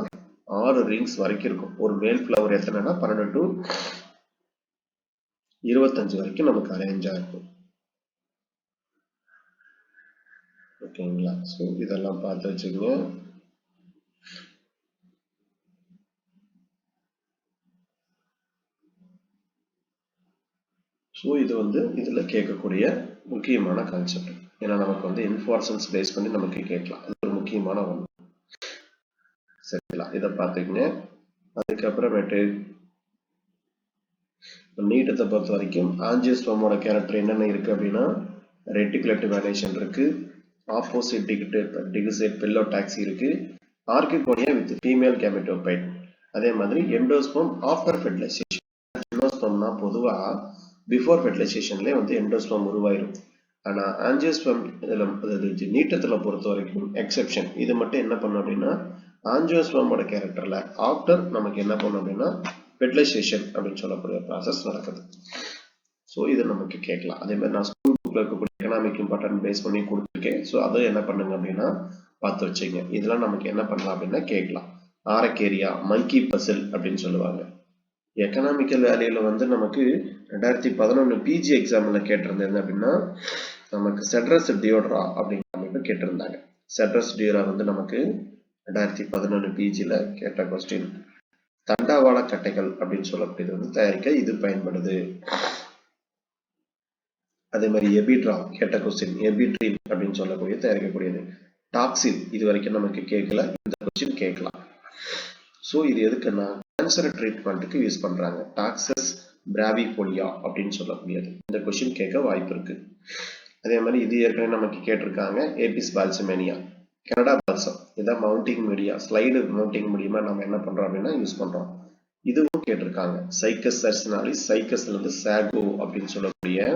A: 6 ரிங்ஸ் வரைக்கும் இருக்கும். ஒரு மேல் ஃபிளவர் எத்தனைன்னா 12 to 25 வரைக்கும் நமக்கு அரேஞ்ச் ஆகும். ஓகேங்களா? ஸோ இதெல்லாம் பார்த்து வச்சுக்கோங்க. ஸோ இது வந்து இதுல கேட்கக்கூடிய முக்கியமான கான்செப்ட். ஏன்னா நமக்கு வந்து இன்ஃப்ளோரசன்ஸ் பேஸ் பண்ணி நமக்கு கேட்கலாம். இது ஒரு முக்கியமான ஒன்று. சரிங்களா? இதை பார்த்துக்கங்க. அதுக்கப்புறமேட்டு நீட்டத்தை பொறுத்த வரைக்கும் ஆஞ்சியோஸ்பர்மோட கேரக்டர் என்னென்ன இருக்கு அப்படின்னா ரெட்டிகுலேட்டிவ் வேனேஷன் இருக்கு, ஆப்போசிட் டிகிசேட் பெல்லோடாக்சி இருக்கு, ஆர்கிகோனியா வித் ஃபீமேல் கேமெட்டோபைட். அதே மாதிரி எண்டோஸ்போம் ஆஃப்டர் ஃபெர்டிலைசேஷன். எண்டோஸ்போம்னா பொதுவா பிஃபோர் ஃபெர்டிலைசேஷன்லேயே வந்து எண்டோஸ்போம் உருவாயிரும். ஆனா ஆஞ்சியோஸ்பம் நீட்டத்துல பொறுத்த வரைக்கும் எக்ஸெப்ஷன். இது மட்டும் என்ன பண்ணும் அப்படின்னா ஆஞ்சியோஸ்பர்மோட கேரக்டர்ல ஆஃப்டர் நமக்கு என்ன பண்ணும் அப்படின்னா ஃபெர்டிலைசேஷன் அப்படின்னு சொல்லக்கூடிய ப்ராசஸ் நடக்குது. ஸோ இது நமக்கு கேட்கலாம். அதே மாதிரி நான் ஸ்கூல் புக்ல இருக்கக்கூடிய எக்கனாமிக் இம்பார்ட்டன்ட் பேஸ் பண்ணி கொடுத்துருக்கேன். ஸோ அதை என்ன பண்ணுங்க அப்படின்னா பார்த்து வச்சுங்க. இதெல்லாம் நமக்கு என்ன பண்ணலாம் அப்படின்னா கேட்கலாம். ஆரக்கேரியா, மங்கி பசில் அப்படின்னு சொல்லுவாங்க. எக்கனாமிக்கல் வேல்யூல வந்து நமக்கு 2011 பிஜி எக்ஸாம்ல கேட்டிருந்தது அப்படின்னா நமக்கு செட்ரஸ் டியோட்ரா அப்படிங்கிற அமைப்பு கேட்டிருந்தாங்க. செட்ரஸ் டியோரா வந்து நமக்கு 2011 பிஜில கேட்ட கொஸ்டின். தண்டாவாள கட்டைகள் அப்படின்னு சொல்லக்கூடியது வந்து தயாரிக்க இது பயன்படுது. அதே மாதிரி எபிட்ரா கேட்ட கொஸ்டின், எபிட்ரின் அப்படின்னு சொல்லக்கூடிய தயாரிக்கக்கூடியது. டாக்ஸின் இது வரைக்கும் நமக்கு கேட்கல, இந்த கொஸ்டின் கேட்கலாம். ஸோ இது எதுக்குன்னா கேன்சர் ட்ரீட்மெண்ட்டுக்கு யூஸ் பண்றாங்க. டாக்ஸஸ் பிராவிஃபோலியா அப்படின்னு சொல்லக்கூடியது. இந்த கொஸ்டின் கேட்க வாய்ப்பு இருக்கு. அதே மாதிரி இது ஏற்கனவே நமக்கு கேட்டிருக்காங்க. ஏபிஸ் பால்சமேனியா, கனடா பால்சம், இதான் மவுண்டிங் மீடியா, ஸ்லைடு மவுண்டிங் மீடியமா நம்ம என்ன பண்றோம் அப்படின்னா யூஸ் பண்றோம். இதுவும் கேட்டிருக்காங்க. சைக்கஸ் சர்சினாலிஸ், சைக்கஸ்ல இருந்து சாகோ அப்படின்னு சொல்லக்கூடிய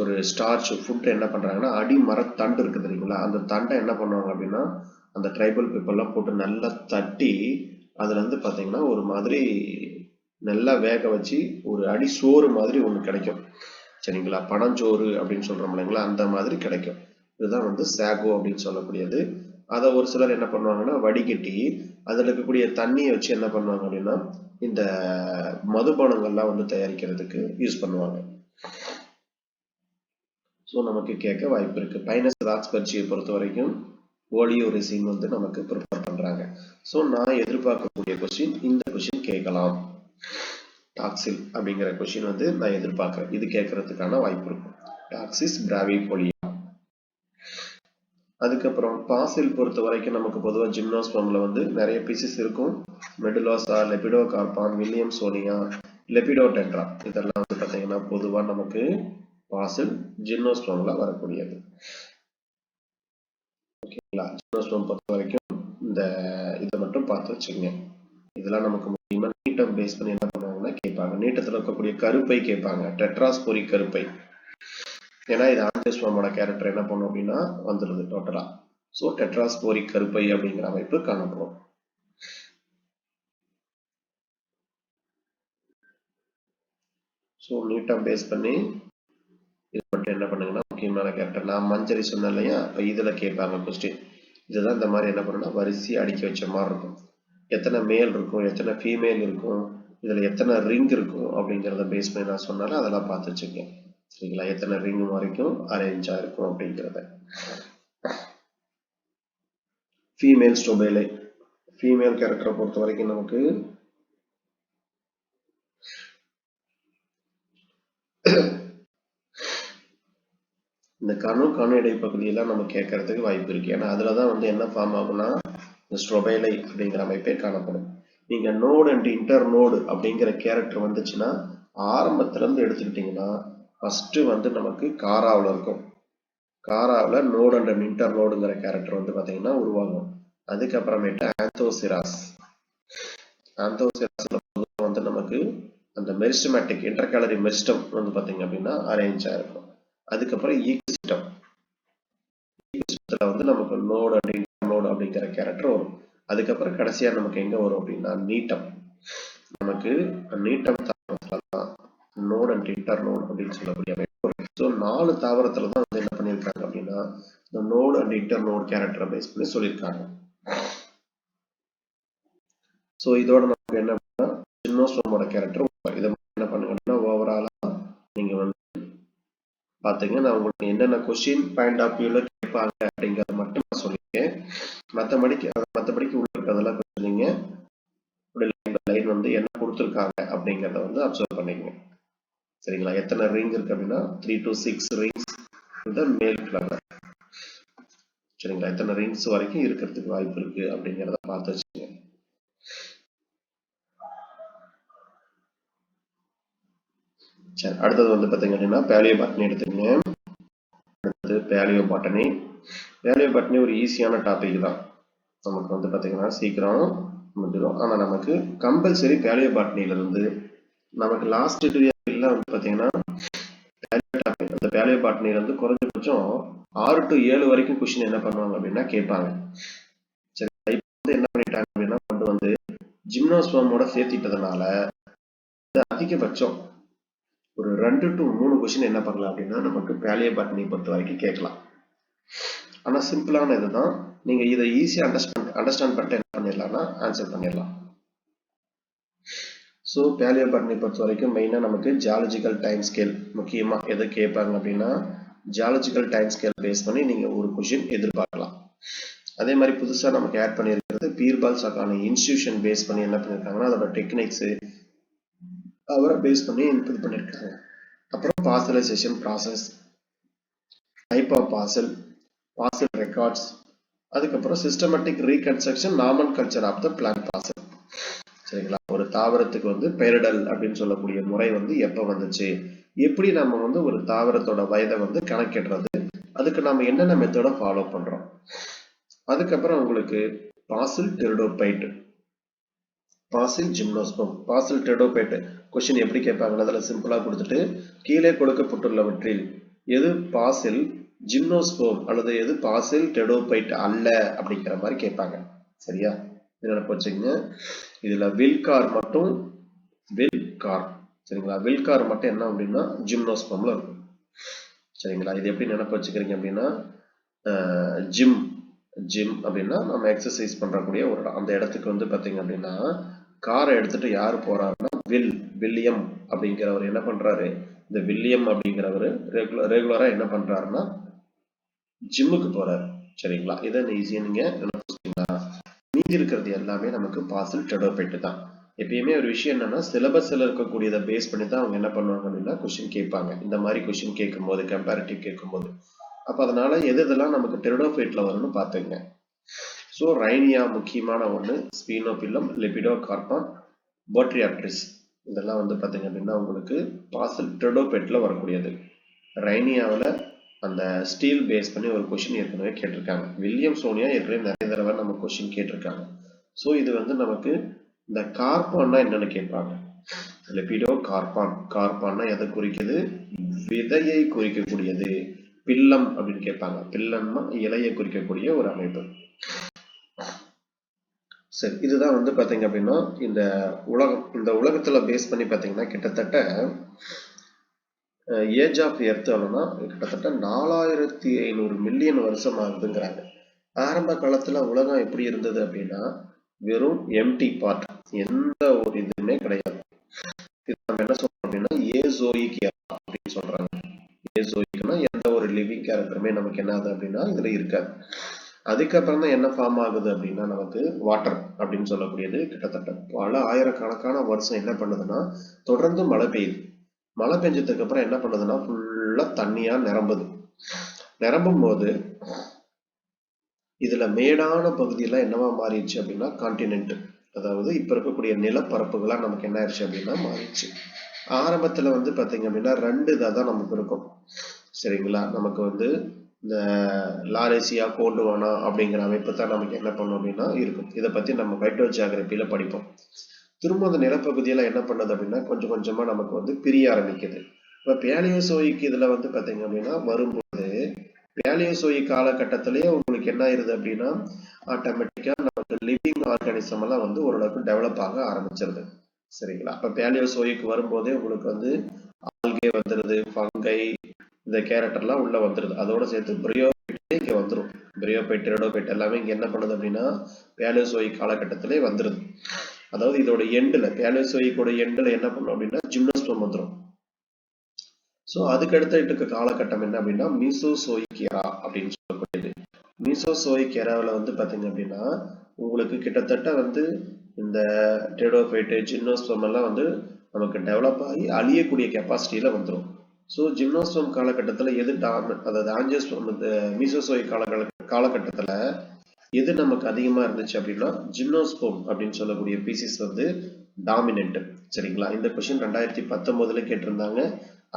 A: ஒரு ஸ்டார்ச் ஃபுட் என்ன பண்றாங்கன்னா அடிமர தண்டு இருக்கு தெரியுங்களா, அந்த தண்டை என்ன பண்ணுவாங்க அப்படின்னா அந்த ட்ரைபல் பீப்புள்லாம் போட்டு நல்லா தட்டி அதுல இருந்து பாத்தீங்கன்னா ஒரு மாதிரி நல்லா வேக வச்சு ஒரு அடி சோறு மாதிரி ஒண்ணு கிடைக்கும். சரிங்களா? பனஞ்சோறு அப்படின்னு சொல்றோம் இல்லைங்களா, அந்த மாதிரி கிடைக்கும். இதுதான் வந்து சாகோ அப்படின்னு சொல்லக்கூடியது. அதை ஒரு சிலர் என்ன பண்ணுவாங்கன்னா வடிகட்டி அதுல இருக்கக்கூடிய தண்ணியை வச்சு என்ன பண்ணுவாங்க அப்படின்னா இந்த மதுபானங்கள்லாம் வந்து தயாரிக்கிறதுக்கு யூஸ் பண்ணுவாங்க. ஸோ நமக்கு கேட்க வாய்ப்பு இருக்கு. பைனஸ் ராக்ஸ்பர்ஜியை பொறுத்த வரைக்கும் ஓலியோ ரெசின் வந்து நமக்கு ப்ரிப்பேர் பண்றாங்க. ஸோ நான் எதிர்பார்க்கக்கூடிய கொஸ்டின் இந்த கொஸ்டின் கேட்கலாம். டாக்ஸில் அப்படிங்கிற கொஸ்டின் வந்து நான் எதிர்பார்க்கிறேன். இது கேட்கறதுக்கான வாய்ப்பு இருக்கும். டாக்ஸிஸ் பிராவிஃபோலியா. அதுக்கப்புறம் பாசில் பொறுத்த வரைக்கும் நமக்கு பொதுவாக ஜிம்னோஸ்பர்ம்ல வந்து நிறைய பீசஸ் இருக்கும். மெடுலோசா, லெபிடோகார்பான், வில்லியம்சோனியா, லெபிடோடென்ட்ரா, இதெல்லாம் வந்து பார்த்தீங்கன்னா பொதுவாக நமக்கு பாசில் ஜிம்னோஸ்பர்ம்ல வரக்கூடியது. ஓகேங்களா? ஜிம்னோஸ்பர்ம் பொறுத்த வரைக்கும் இந்த இதை மட்டும் பார்த்து வச்சுக்கோங்க. இதெல்லாம் நமக்கு முக்கியமா நீட்டம் பேஸ் பண்ணி என்ன பண்ணுவாங்கன்னா கேட்பாங்க. நீட்டத்தில் இருக்கக்கூடிய கருப்பை கேட்பாங்க, டெட்ராஸ்போரிக் கருப்பை. ஏன்னா இது ஆஞ்சியோஸ்பர்மோட கேரக்டர் என்ன பண்ணும் அப்படின்னா வந்துடுது டோட்டலா. ஸோ டெட்ராஸ்போரிக் கருப்பை அப்படிங்கிற அமைப்பு காணப்படும். ஸோ நீட்டம் பேஸ் பண்ணி இது மட்டும் என்ன பண்ணுங்கன்னா முக்கியமான கேரக்டர். நான் மஞ்சரி சொன்னேன் இல்லையா, இப்போ இதில் கேட்பாங்க கொஸ்டின். இதுதான் இந்த மாதிரி என்ன பண்ணுன்னா வரிசையை அடுக்கி வச்ச மாதிரி இருக்கும். எத்தனை மேல் இருக்கும், எத்தனை ஃபீமேல் இருக்கும், இதில் எத்தனை ரிங் இருக்கும் அப்படிங்கிறத பேஸ் பண்ணி நான் சொன்னாலும் அதெல்லாம் பார்த்து வச்சுக்கேன். சரிங்களா, எத்தனை ரிங் வரைக்கும் அரேஞ்சா இருக்கும் அப்படிங்கிறத. ஃபீமேல் ஸ்டோபேலை, ஃபீமேல் கேரக்டரை பொறுத்த வரைக்கும் நமக்கு இந்த கணு இடைப்பகுதியெல்லாம் நம்ம கேட்கறதுக்கு வாய்ப்பு இருக்கு. ஏன்னா அதுலதான் வந்து என்ன ஃபார்ம் ஆகும்னா இந்த ஸ்ட்ரோபைலை அப்படிங்கிற அமைப்பே காணப்படும். நீங்க நோடு அண்ட் இன்டர் நோடு அப்படிங்கிற கேரக்டர் வந்துச்சுன்னா ஆரம்பத்துல இருந்து எடுத்துக்கிட்டீங்கன்னா ஃபர்ஸ்ட் வந்து நமக்கு காராவில் இருக்கும். காராவில் நோடு அண்ட் இன்டர் நோடுங்கிற கேரக்டர் வந்து பாத்தீங்கன்னா உருவாகும். அதுக்கப்புறமேட்டு ஆந்தோசிராஸ், ஆந்தோசிராஸ்ல வந்து நமக்கு அந்த மெரிஸ்டமேட்டிக் இன்டர்கேலரி மெரிஸ்டம் வந்து பாத்தீங்க அப்படின்னா அரேஞ்சா இருக்கும். அதுக்கப்புறம் ஈக்சிஸ்டம், ஈக்சிஸ்டத்துல வந்து நமக்கு நோடு அண்ட் இன்டர் நோடு அப்படிங்கிற கேரக்டர் வரும். அதுக்கப்புறம் கடைசியா நமக்கு எங்க வரும் அப்படின்னா நீட்டம். நமக்கு நீட்டம் தாவரத்துலதான் நோடு அண்ட் இன்டர் நோடு அப்படின்னு சொல்லக்கூடிய அமைப்பு வரும். ஸோ 4 தாவரத்துல தான் வந்து என்ன பண்ணியிருக்காங்க அப்படின்னா இந்த நோடு அண்ட் இன்டர் நோடு கேரக்டரை பேஸ் பண்ணி சொல்லியிருக்காங்க. ஸோ இதோட நமக்கு என்ன அப்படின்னா ஜிம்னோஸ்பர்மோட கேரக்டர் இதை என்ன பண்ணுங்கன்னா ஓவராலா நீங்க வந்து பாத்தீங்கன்னா நான் உங்களுக்கு என்னென்ன கொஸ்டின் பாயிண்ட் ஆஃப் வியூல கேட்பாங்க அப்படிங்கறத மட்டும் நான் சொல்லியிருக்கேன். மற்றபடிக்கு உள்ள இருக்கிறதெல்லாம் நீங்க லைன் வந்து என்ன கொடுத்துருக்காங்க அப்படிங்கிறத வந்து அப்சர்வ் பண்ணிக்கங்க. சரிங்களா, எத்தனை ரிங் இருக்கு அப்படின்னா 3 to 6 rings இந்த மேல் ஃபிளவர். சரிங்களா, எத்தனை ரிங்ஸ் வரைக்கும் இருக்கிறதுக்கு வாய்ப்பு இருக்கு அப்படிங்கிறத பார்த்து வச்சுக்கோங்க. சரி, அடுத்தது வந்து பாத்தீங்க அப்படின்னா பேலியோ பாட்டனி எடுத்துக்கங்க. அடுத்தது பேலியோ பாட்டனி. பேலியோ பாட்டனி ஒரு ஈஸியான டாபிக் தான். நமக்கு வந்து பாத்தீங்கன்னா சீக்கிரம் முடிஞ்சிடும். ஆனா நமக்கு கம்பல்சரி பேலியோ பாட்டனில இருந்து நமக்கு லாஸ்ட் 2 இயர்ல வந்து பாத்தீங்கன்னா அந்த பேலியோ பாட்டனில இருந்து குறைஞ்சபட்சம் 6 to 7 வரைக்கும் கொஸ்டின் என்ன பண்ணுவாங்க அப்படின்னா கேட்பாங்க. சரி, இப்போ வந்து என்ன பண்ணிட்டாங்க அப்படின்னா கொண்டு வந்து ஜிம்னோஸ்பர்மோட சேர்த்திட்டதுனால அதிகபட்சம் ஒரு 2 to 3 கொஸ்டின் என்ன பண்ணலாம் அப்படின்னா நமக்கு பேலியோ பாட்டனி பொறுத்த வரைக்கும் கேட்கலாம். ஆனா சிம்பிளான இதுதான். நீங்க இதை ஈஸியா அண்டர்ஸ்டாண்ட் பண்ணிட்டு என்ன பண்ணிடலாம்னா ஆன்சர் பண்ணிடலாம். ஸோ பேலியோ பாட்டனி பொறுத்த வரைக்கும் மெயினா நமக்கு ஜியாலஜிக்கல் டைம் ஸ்கேல் முக்கியமா எது கேட்பாங்க அப்படின்னா ஜியாலஜிக்கல் டைம் ஸ்கேல் பேஸ் பண்ணி நீங்க ஒரு கொஸ்டின் எதிர்பார்க்கலாம். அதே மாதிரி புதுசா நமக்கு ஆட் பண்ணியிருக்கிறது பீர்பால்ஸாக்கான இன்ஸ்டிடியூஷன் பேஸ் பண்ணி என்ன பண்ணிருக்காங்கன்னா அதோட டெக்னிக்ஸ் அவரை பேஸ் பண்ணி இது பண்ணிருக்காங்க. அப்புறம் fossilisation process, type of fossil, fossil records, அதுக்கப்புறம் systematic reconstruction normal culture of the plant fossil. சரிங்களா, ஒரு தாவரத்துக்கு வந்து பெயரிடல் அப்படின்னு சொல்லக்கூடிய முறை வந்து எப்ப வந்துச்சு, எப்படி நம்ம வந்து ஒரு தாவரத்தோட வயதை வந்து கணக்கிடுறது, அதுக்கு நம்ம என்னென்ன மெத்தட ஃபாலோ பண்றோம். அதுக்கப்புறம் உங்களுக்கு பாசில் டெரிடோபைட், பாசில் ஜிம்னோஸ்பர்ம், பாசில் டெரிடோபைட் கொஸ்டின் எப்படி கேட்பாங்க அதில் சிம்பிளா கொடுத்துட்டு கீழே கொடுக்கப்பட்டுள்ளவற்றில் எது பாசில் ஜிம்னோஸ்பர்ம் அல்லது எது பாசில் டெரிடோபைட் அல்ல அப்படிங்கிற மாதிரி கேட்பாங்க. சரியா, நினைப்பு வச்சுங்க. இதுல வில்கார் மட்டும் வில்கார். சரிங்களா, வில்கார் மட்டும் என்ன அப்படின்னா ஜிம்னோஸ்பர்ம்ல இருக்கும். சரிங்களா, இது எப்படி நினைப்பு வச்சுக்கிறீங்க அப்படின்னா ஜிம், ஜிம் அப்படின்னா நம்ம எக்ஸசைஸ் பண்றக்கூடிய ஒரு இடம். அந்த இடத்துக்கு வந்து பாத்தீங்க அப்படின்னா காரை எடுத்துட்டு யாரு போறாருன்னா வில்லியம் அப்படிங்கிறவர் என்ன பண்றாரு, இந்த வில்லியம் அப்படிங்கிறவர் ரெகுலரா என்ன பண்றாருன்னா ஜிம்முக்கு போறாரு. சரிங்களா, இதை ஈஸியா நீங்க மீதி இருக்கிறது எல்லாமே நமக்கு பாசில் டெரிடோபைட் தான். எப்பயுமே ஒரு விஷயம் என்னன்னா சிலபஸ்ல இருக்கக்கூடியதை பேஸ் பண்ணி தான் அவங்க என்ன பண்ணுவாங்க அப்படின்னா கொஸ்டின் கேட்பாங்க. இந்த மாதிரி கொஸ்டின் கேட்கும் போது கம்பேரிட்டிவ் கேட்கும் போது அப்ப அதனால எதெல்லாம் நமக்கு டெரிடோபைட்ல வரும்னு பாத்துங்க. ஸோ ரைனியா முக்கியமான ஒண்ணு, ஸ்பீனோபில்லம், லெபிடோகார்பான், போட்ரியாட்ரிஸ் இதெல்லாம் வந்து பாத்தீங்க அப்படின்னா உங்களுக்கு பாசில் டெரிடோபைட்ல வரக்கூடியது. ரைனியாவில் அந்த ஸ்டீல் பேஸ் பண்ணி ஒரு கொஸ்டின் ஏற்கனவே கேட்டிருக்காங்க. வில்லியம் சோனியா ஏற்கனவே நிறைய தடவை நம்ம கொஸ்டின் கேட்டிருக்காங்க. ஸோ இது வந்து நமக்கு இந்த கார்பான்னா என்னன்னு கேட்பாங்க. லெபிடோ கார்பான். கார்பான்னா எதை குறிக்குது? விதையை குறிக்கக்கூடியது. பில்லம் அப்படின்னு கேட்பாங்க. பில்லம்னா இலையை குறிக்கக்கூடிய ஒரு அமைப்பு. சரி, இதுதான் வந்து பாத்தீங்க அப்படின்னா இந்த உலகத்துல பேஸ் பண்ணி பாத்தீங்கன்னா கிட்டத்தட்ட ஏஜ் ஆஃப் எர்த் எவ்வளோனா கிட்டத்தட்ட 4500 மில்லியன் வருஷம் ஆகுதுங்கிறாங்க. ஆரம்ப காலத்துல உலகம் எப்படி இருந்தது அப்படின்னா வெறும் எம்டி பார்ட், எந்த ஒரு இதுவுமே கிடையாது. இது நம்ம என்ன சொல்றோம் அப்படின்னா ஏசோயிக் எரா அப்படின்னு சொல்றாங்க. ஏசோயிக்னா எந்த ஒரு லிவிங் கேரக்டருமே நமக்கு என்ன ஆகுது அப்படின்னா இதுல இருக்காது. அதுக்கப்புறம் தான் என்ன ஃபார்ம் ஆகுது அப்படின்னா நமக்கு வாட்டர் அப்படின்னு சொல்லக்கூடியது கிட்டத்தட்ட பல ஆயிரக்கணக்கான வருஷம் என்ன பண்ணுதுன்னா தொடர்ந்து மழை பெய்யுது. மழை பெஞ்சதுக்கு அப்புறம் என்ன பண்ணுதுன்னா ஃபுல்லா தண்ணியா நிரம்பும் போது இதுல மேடான பகுதியெல்லாம் என்னவா மாறிடுச்சு அப்படின்னா கான்டினென்ட், அதாவது இப்ப இருக்கக்கூடிய நிலப்பரப்புகளா நமக்கு என்ன ஆயிடுச்சு அப்படின்னா மாறிடுச்சு. ஆரம்பத்துல வந்து பாத்தீங்க அப்படின்னா 2 இதான் நமக்கு இருக்கும். சரிங்களா? நமக்கு வந்து இந்த லாரேசியா கோண்டுவானா அப்படிங்கிற அமைப்பு தான் நமக்கு என்ன பண்ணும் அப்படின்னா இருக்கும். இதை பத்தி நம்ம பைட்டோ ஜியாகிரபியில படிப்போம். திரும்ப அந்த நிலப்பகுதியில என்ன பண்ணுது அப்படின்னா கொஞ்சம் கொஞ்சமா நமக்கு வந்து பிரிய ஆரம்பிக்குது. இப்ப பேலியோசோயிக் இதுல வந்து பாத்தீங்க அப்படின்னா வரும்போது பேலியோசோயிக் காலகட்டத்திலேயே உங்களுக்கு என்ன ஆயிருது அப்படின்னா ஆட்டோமேட்டிக்கா நமக்கு லிவிங் ஆர்கானிசம் எல்லாம் வந்து ஓரளவுக்கு டெவலப் ஆக ஆரம்பிச்சிருது. சரிங்களா? அப்ப பேலியோசோயிக் வரும்போதே உங்களுக்கு வந்து ஆல்கே வந்துருது, ஃபங்கை, இந்த கேரக்டர்லாம் உள்ள வந்துருது. அதோட சேர்த்து பிரியோபைட் இங்க வந்துடும். பிரியோபைட், டெரடோபைட் எல்லாமே இங்க என்ன பண்ணுது அப்படின்னா பேலியோசோயிக் காலகட்டத்திலே வந்துருது. அதாவது இதோட எண்டுல பேலியோசோயிக்கோட எண்டுல என்ன பண்ணும் அப்படின்னா ஜிம்னோஸ்பெர்ம் வந்துடும். ஸோ அதுக்கு அடுத்த காலகட்டம் என்ன அப்படின்னா மீசோசோயிக் எரா அப்படின்னு சொல்லக்கூடியது. மீசோசோயிக் எராவில் வந்து பாத்தீங்க அப்படின்னா உங்களுக்கு கிட்டத்தட்ட வந்து இந்த டெரடோபைட், ஜிம்னோஸ்பெர்ம் எல்லாம் வந்து நமக்கு டெவலப் ஆகி அழியக்கூடிய கெப்பாசிட்டியில வந்துடும். ஸோ ஜிம்னோஸ்பெர்ம் காலகட்டத்தில் எது அதாவது ஆஞ்சியோஸ்பெர்ம் மீசோசோயிக் காலகட்டத்தில் எது நமக்கு அதிகமா இருந்துச்சு அப்படின்னா ஜிம்னோஸ்பெர்ம் அப்படின்னு சொல்லக்கூடிய பீசிஸ் வந்து டாமினன்ட். சரிங்களா? இந்த கொஸ்டின் 2019 கேட்டிருந்தாங்க.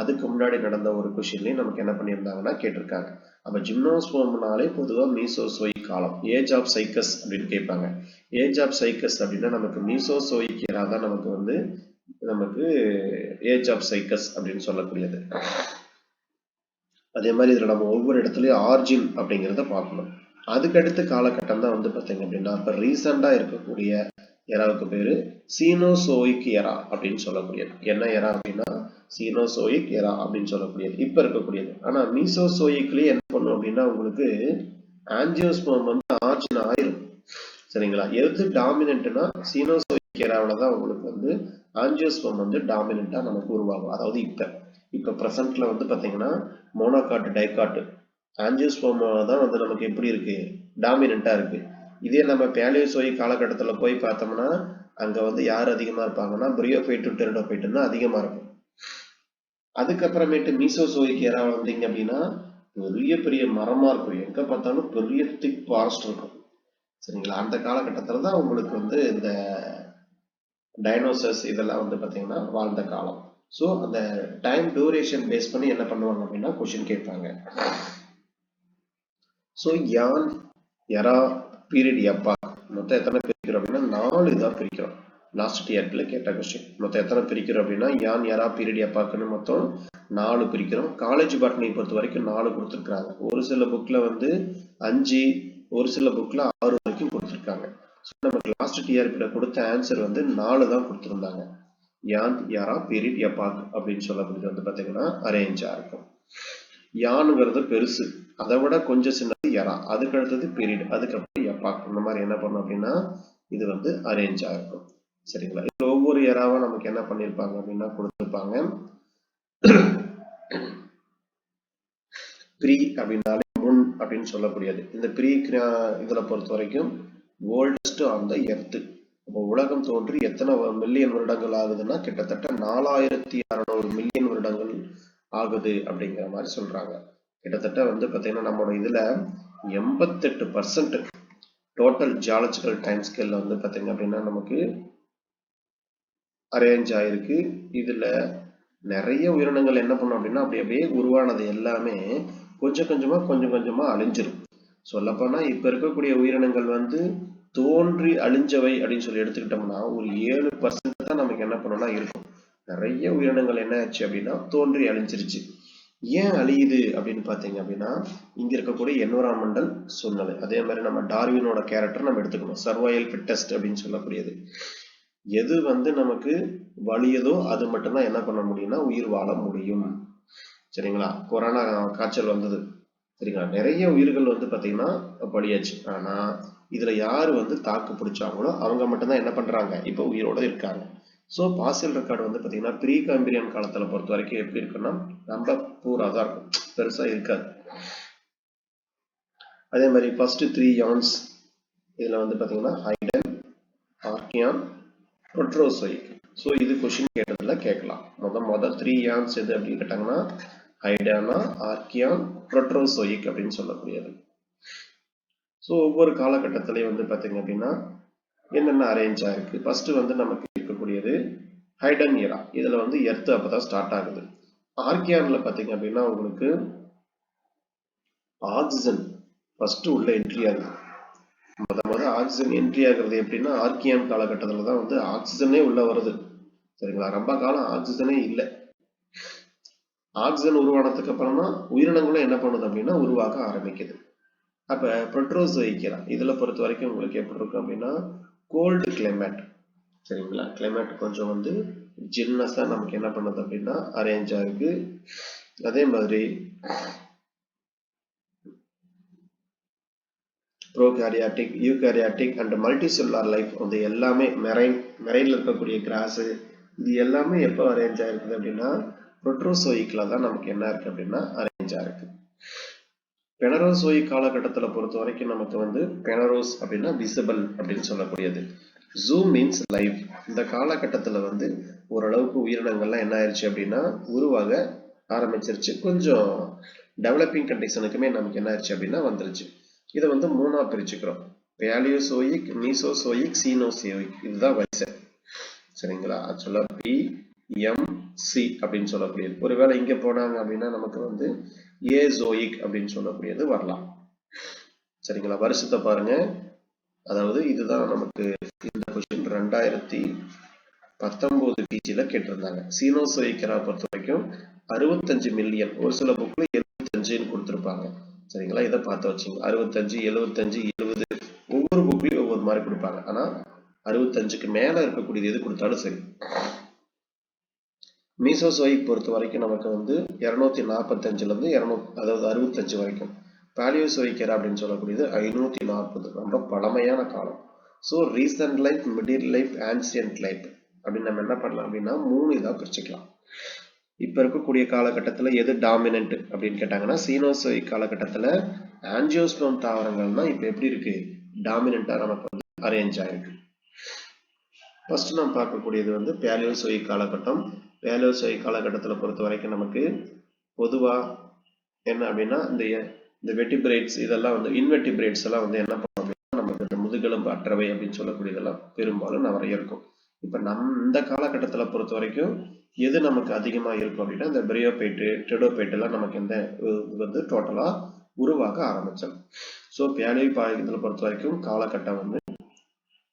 A: அதுக்கு முன்னாடி நடந்த ஒரு கொஸ்டின்லயும் நமக்கு என்ன பண்ணியிருந்தாங்கன்னா கேட்டிருக்காங்க. அப்ப ஜிம்னோஸ்பெர்ம்னாலே பொதுவா மீசோசோயிக் காலம், ஏஜ் ஆஃப் சைக்கஸ் அப்படின்னு கேட்பாங்க. ஏஜ் ஆஃப் சைக்கஸ் அப்படின்னா நமக்கு மீசோசோயிக் எரா தான் நமக்கு ஏஜ் ஆஃப் சைக்கஸ் அப்படின்னு சொல்லக்கூடியது. அதே மாதிரி இதுல நம்ம ஒவ்வொரு இடத்துலயும் ஆர்ஜின் அப்படிங்கிறத பார்க்கணும். அதுக்கடுத்த காலகட்டம் தான் வந்து பாத்தீங்க அப்படின்னா இப்ப ரீசெண்டா இருக்கக்கூடிய எராவுக்கு பேரு சீனோசோயிக் எரா அப்படின்னு சொல்லக்கூடியது. என்ன எரா அப்படின்னா சீனோசோயிக் எரா அப்படின்னு சொல்லக்கூடியது இப்ப இருக்கக்கூடியது. ஆனா மீசோசோயிக்லயே என்ன பண்ணும் அப்படின்னா உங்களுக்கு ஆஞ்சியோஸ்பெர்ம் வந்து ஆர்ஜின் ஆயிரும். சரிங்களா? எது டாமினன்ட்னா சீனோசோயிக் எராவில தான் உங்களுக்கு வந்து ஆஞ்சியோஸ்பெர்ம் வந்து டாமினண்டா நமக்கு உருவாகும். அதாவது இப்ப பிரசன்ட்ல வந்து பாத்தீங்கன்னா மோனோகாட், டைகாட், ஆஞ்சியோஸ்பெர்ம் தான் வந்து நமக்கு எப்படி இருக்கு? டாமினண்டா இருக்கு. இதே நம்ம பேலியோசோயிக் காலகட்டத்துல போய் பார்த்தோம்னா அங்க வந்து யார் அதிகமா இருப்பாங்கன்னா பிரியோபைட், டெரடோபைட் தான் அதிகமா இருக்கும். அதுக்கப்புறமேட்டு மீசோசோயிக் எரா வந்தீங்க அப்படின்னா பெரிய பெரிய மரமா இருக்கும். எங்க பார்த்தாலும் பெரிய திக் ஃபாரஸ்ட் இருக்கும். சரிங்களா? அந்த காலகட்டத்துல தான் உங்களுக்கு வந்து இந்த டைனோசர்ஸ் இதெல்லாம் வந்து பாத்தீங்கன்னா வாழ்ந்த காலம். ஸோ அந்த டைம் டியூரேஷன் பேஸ் பண்ணி என்ன பண்ணுவாங்க அப்படின்னா கொஸ்டின் கேட்பாங்க. ஸோ யான், எரா, பீரியட், எப்பா மொத்தம் எத்தனை பிரிக்கிறோம் அப்படின்னா 4 இதாக பிரிக்கிறோம். லாஸ்ட் டிஆர்பில கேட்ட கொஸ்டின் மொத்தம் எத்தனை பிரிக்கிறோம் அப்படின்னா யான், எரா, பீரியட், எப்பாக்குன்னு மொத்தம் 4 பிரிக்கிறோம். காலேஜ் பாட்னி பொறுத்த வரைக்கும் 4 கொடுத்துருக்காங்க. ஒரு சில புக்ல வந்து 5, ஒரு சில புக்ல 6 வரைக்கும் கொடுத்துருக்காங்க. நமக்கு லாஸ்ட் டிஆர்பில கொடுத்த ஆன்சர் வந்து 4 தான் கொடுத்துருந்தாங்க. யான், எரா, பீரியட், எப்பாக் அப்படின்னு சொல்லக்கூடியது வந்து பாத்தீங்கன்னா அரேஞ்சா இருக்கும். யானுங்கிறது பெருசு, அதை விட கொஞ்சம் சின்னது எரா, அதுக்கு அடுத்தது பீரியட், அதுக்கப்புறம் எப்பாக். இந்த மாதிரி என்ன பண்ணும் அப்படின்னா இது வந்து அரேஞ்சா இருக்கும். சரிங்களா? இதுல ஒவ்வொரு எராவும் நமக்கு என்ன பண்ணிருப்பாங்க அப்படின்னா கொடுத்துருப்பாங்க. ப்ரீ அப்படின்னாலே முன் அப்படின்னு சொல்லக்கூடியது. இந்த ப்ரீ இதுல பொறுத்த வரைக்கும் ஓல்டஸ்ட் ஆன் த எர்த். உலகம் தோன்றி எத்தனை மில்லியன் வருடங்கள் ஆகுதுன்னா கிட்டத்தட்ட 4600 மில்லியன் வருடங்கள் ஆகுது அப்படிங்கிற மாதிரி சொல்றாங்க. கிட்டத்தட்ட வந்து பாத்தீங்கன்னா நம்மளோட இதுல 88% டோட்டல் ஜியாலஜிக்கல் டைம் ஸ்கேல்ல வந்து பாத்தீங்க அப்படின்னா நமக்கு அரேஞ்ச் ஆயிருக்கு. இதுல நிறைய உயிரினங்கள் என்ன பண்ணும் அப்படின்னா அப்படி அப்படியே உருவானது எல்லாமே கொஞ்சம் கொஞ்சமா அழிஞ்சிரும். சொல்லப்போனா இப்ப இருக்கக்கூடிய உயிரினங்கள் வந்து தோன்றி அழிஞ்சவை அப்படின்னு சொல்லி எடுத்துக்கிட்டோம்னா ஒரு 7% தான் நமக்கு என்ன பண்ணணும்னா இருக்கும். நிறைய உயிரினங்கள் என்ன ஆச்சு அப்படின்னா தோன்றி அழிஞ்சிருச்சு. ஏன் அழியுது அப்படின்னு பாத்தீங்க அப்படின்னா இங்க இருக்கக்கூடிய என்விரான்மெண்டல் சூழ்நிலை. அதே மாதிரி நம்ம டார்வினோட கேரக்டர் நம்ம எடுத்துக்கணும். சர்வைவல் ஃபிட்டஸ்ட் அப்படின்னு சொல்லக்கூடியது. எது வந்து நமக்கு வலியதோ அது மட்டும்தான் என்ன பண்ண முடியும்னா உயிர் வாழ முடியும். சரிங்களா? கொரோனா காய்ச்சல் வந்தது. சரிங்களா? நிறைய உயிர்கள் வந்து பாத்தீங்கன்னா பலியாச்சு. ஆனா இதுல யாரு வந்து தாக்கு பிடிச்சாங்களோ அவங்க மட்டும்தான் என்ன பண்றாங்க இப்ப உயிரோட இருக்காங்க. ஸோ பாசில் ரெக்கார்டு வந்து பாத்தீங்கன்னா ப்ரீ காம்பிரியன் காலத்துல பொறுத்த வரைக்கும் எப்படி இருக்குன்னா ரொம்ப பூரா தான் இருக்கும், பெருசா இருக்காது. அதே மாதிரி ஃபர்ஸ்ட் 3 யான்ஸ் இதுல வந்து பாத்தீங்கன்னா ஹைடன், ஆர்கியான், புரோட்ரோசோயிக். ஸோ இது கொஸ்டின் கேட்டதுல கேட்கலாம். முதல் 3 யான்ஸ் எது அப்படின்னு கேட்டாங்கன்னா ஹைடானா, ஆர்கியான், புரோட்ரோசோயிக் அப்படின்னு சொல்லக்கூடியது. ஸோ ஒவ்வொரு காலகட்டத்திலையும் வந்து பாத்தீங்க அப்படின்னா என்னென்ன அரேஞ்ச் ஆயிருக்கு. ஃபர்ஸ்ட் வந்து நமக்கு இருக்கக்கூடியது ஹைடன் இயரா. இதுல வந்து எர்த் அப்பதான் ஸ்டார்ட் ஆகுது. ஆர்கியான்ல பாத்தீங்க அப்படின்னா உங்களுக்கு ஆக்சிஜன் ஃபர்ஸ்ட் உள்ள என்ட்ரி ஆகுது. ஆக்சிஜன் என்ட்ரி ஆகுறது எப்படின்னா ஆர்கியான் காலகட்டத்துல தான் வந்து ஆக்சிஜனே உள்ள வருது. சரிங்களா? ரொம்ப காலம் ஆக்சிஜனே இல்லை. ஆக்சிஜன் உருவானதுக்கு அப்புறம் தான் உயிரினங்களும் என்ன பண்ணுது அப்படின்னா உருவாக ஆரம்பிக்குது. அப்ப புரோட்ரோசோயிக் இதுல பொறுத்த வரைக்கும் உங்களுக்கு எப்படி இருக்கும் அப்படின்னா கோல்டு கிளைமேட். சரிங்களா? கிளைமேட் கொஞ்சம் வந்து ஜில்னஸா நமக்கு என்ன பண்ணுது அப்படின்னா அரேஞ்ச் ஆகுது. அதே மாதிரி prokaryotic, eukaryotic and multicellular life வந்து எல்லாமே மெரைன்ல இருக்கக்கூடிய கிராஸ் இது எல்லாமே எப்போ அரேஞ்ச் ஆயிருக்குது அப்படின்னா புரோட்ரோசோயிக்ல தான் நமக்கு என்ன இருக்கு அப்படின்னா அரேஞ்ச் ஆயிருக்கு. பெனரோசோயிக் காலகட்டத்தில் பொறுத்த வரைக்கும் நமக்கு வந்து பெனரோஸ் அப்படின்னா விசிபிள் அப்படின்னு சொல்லக்கூடியது. Zoo means life. இந்த காலகட்டத்தில் வந்து ஓரளவுக்கு உயிரினங்கள்லாம் என்ன ஆயிடுச்சு அப்படின்னா உருவாக ஆரம்பிச்சிருச்சு. கொஞ்சம் டெவலப்பிங் கண்டிஷனுக்குமே நமக்கு என்ன ஆயிடுச்சு அப்படின்னா வந்துருச்சு. இதை வந்து மூணா பிரிச்சுக்கிறோம். Palaeozoic, Mesozoic, Cenozoic. இதுதான் வரிசை. சரிங்களா? ஆக்சுவலா PMC அப்படின்னு சொல்லக்கூடியது. ஒருவேளை இங்க போனாங்க அப்படின்னா நமக்கு வந்து ஏசோயிக் அப்படின்னு சொல்லக்கூடியது வரலாம். சரிங்களா? வருஷத்தை பாருங்க. அதாவது இதுதான் நமக்கு இந்த கொஸ்டின் 2019 பிஜில கேட்டிருந்தாங்க. சீனோசோயிக்கரா பொறுத்த வரைக்கும் 65 மில்லியன். ஒரு சில புக்ல 75 கொடுத்திருப்பாங்க. சரிங்களா? இதை பார்த்து வச்சுங்க. 65, 75, 70 ஒவ்வொரு புக்லயும் ஒவ்வொரு மாதிரி கொடுப்பாங்க. ஆனா 65க்கு மேல இருக்கக்கூடியது எது கொடுத்தாலும் சரி. மீசோசோயிக் பொறுத்த வரைக்கும் நமக்கு வந்து 245ல இருந்து 200, அதாவது 65 வரைக்கும். பாலியோசோயிக்கரா அப்படின்னு சொல்லக்கூடியது 540. ரொம்ப பழமையான காலம். So recent life, middle life, ancient life அப்படின்னு நம்ம என்ன பண்ணலாம் அப்படின்னா 3 இதா பிரிச்சுக்கலாம். இப்ப இருக்கக்கூடிய காலகட்டத்துல எது டாமினன்ட் அப்படின்னு கேட்டாங்கன்னா சீனோசோயிக் காலகட்டத்துல ஆஞ்சியோஸ்போர்ம் தாவரங்கள் தான் இப்ப எப்படி இருக்கு டாமினண்டா நமக்கு வந்து அரேஞ்ச் ஆயிருக்கு. ஃபர்ஸ்ட் நம்ம பார்க்கக்கூடியது வந்து பேலியோசோயிக் காலகட்டம். பேலியோசோயிக் காலகட்டத்தில் பொறுத்த வரைக்கும் நமக்கு பொதுவா என்ன அப்படின்னா இந்த வெட்டிபிரேட்ஸ் இதெல்லாம் வந்து இன்வெர்டிபிரேட்ஸ் எல்லாம் வந்து என்ன பண்ணும் அப்படின்னா நமக்கு இந்த முதுகெலும்பு அற்றவை அப்படின்னு சொல்லக்கூடியதெல்லாம் பெரும்பாலும் நிறைய இருக்கும். இப்ப இந்த காலகட்டத்தில் பொறுத்த வரைக்கும் எது நமக்கு அதிகமா இருக்கும் அப்படின்னா இந்த பிரியோபைட்டு, டெடோபைட் எல்லாம் நமக்கு இந்த வந்து டோட்டலா உருவாக ஆரம்பிச்சோம். ஸோ பேலியோ பாயகத்தில் பொறுத்த வரைக்கும் காலகட்டம் வந்து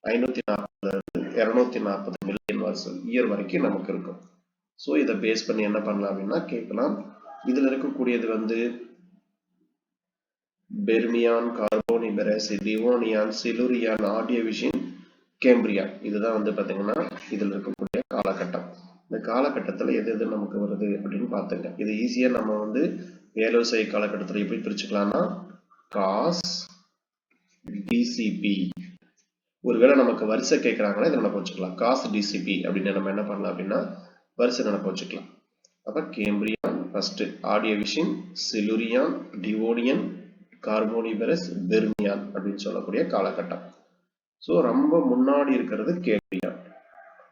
A: 540 240 மில்லியன் வருஷம் இயர் வரைக்கும் நமக்கு இருக்கும். ஸோ இதை பேஸ் பண்ணி என்ன பண்ணலாம் அப்படின்னா கேட்கலாம். இதுல இருக்கக்கூடியது வந்து பெர்மியான், கார்போனிபரஸ், டிவோனியான், சிலுரியான், ஆர்டியோவிஷியன், கேம்பிரியான். இதுதான் வந்து பாத்தீங்கன்னா இதுல இருக்கக்கூடிய காலகட்டம். இந்த காலகட்டத்துல எது எது நமக்கு வருது அப்படின்னு பாத்துங்க. இது ஈஸியா நம்ம வந்து பேலியோசோயிக் காலகட்டத்துல எப்படி பிரிச்சுக்கலாம்னா காஸ் டிசிபி. ஒருவேளை நமக்கு வரிசை கேட்கறாங்கன்னா இதை நம்ம வச்சுக்கலாம். காஸ் டிசிபி அப்படின்னு நம்ம என்ன பண்ணலாம் அப்படின்னா வரிசை நம்ம வச்சுக்கலாம். அப்ப கேம்பிரியான் ஃபர்ஸ்ட், ஆர்டியோவிஷியன், சிலுரியான், டிவோனியன், கார்போனிபரஸ், பெர்மியான் அப்படின்னு சொல்லக்கூடிய காலகட்டம். ஸோ ரொம்ப முன்னாடி இருக்கிறது கேம்பிரியான்.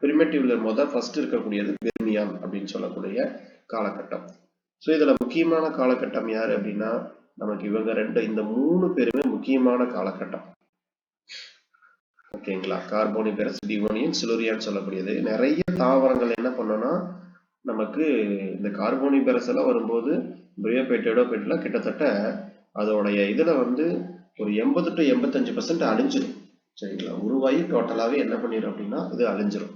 A: பிரிமிட்டிவ்ல ஃபர்ஸ்ட் இருக்கக்கூடியது பெர்மியான் அப்படின்னு சொல்லக்கூடிய காலகட்டம். ஸோ இதுல முக்கியமான காலகட்டம் யாரு அப்படின்னா நமக்கு இவங்க இந்த 3 பேருமே முக்கியமான காலகட்டம். ஓகேங்களா? கார்போனிபரஸ், டிவோனியன், சிலுரியான் சொல்லக்கூடியது. நிறைய தாவரங்கள் என்ன பண்ணோம்னா நமக்கு இந்த கார்போனிபரஸ் எல்லாம் வரும்போது பிரியோபைட் டெரிடோபைட்ல கிட்டத்தட்ட அதோடைய இதுல வந்து ஒரு 80 to 85% அழிஞ்சிடும். சரிங்களா, உருவாகி டோட்டலாவே என்ன பண்ணிடும் அப்படின்னா இது அழிஞ்சிடும்.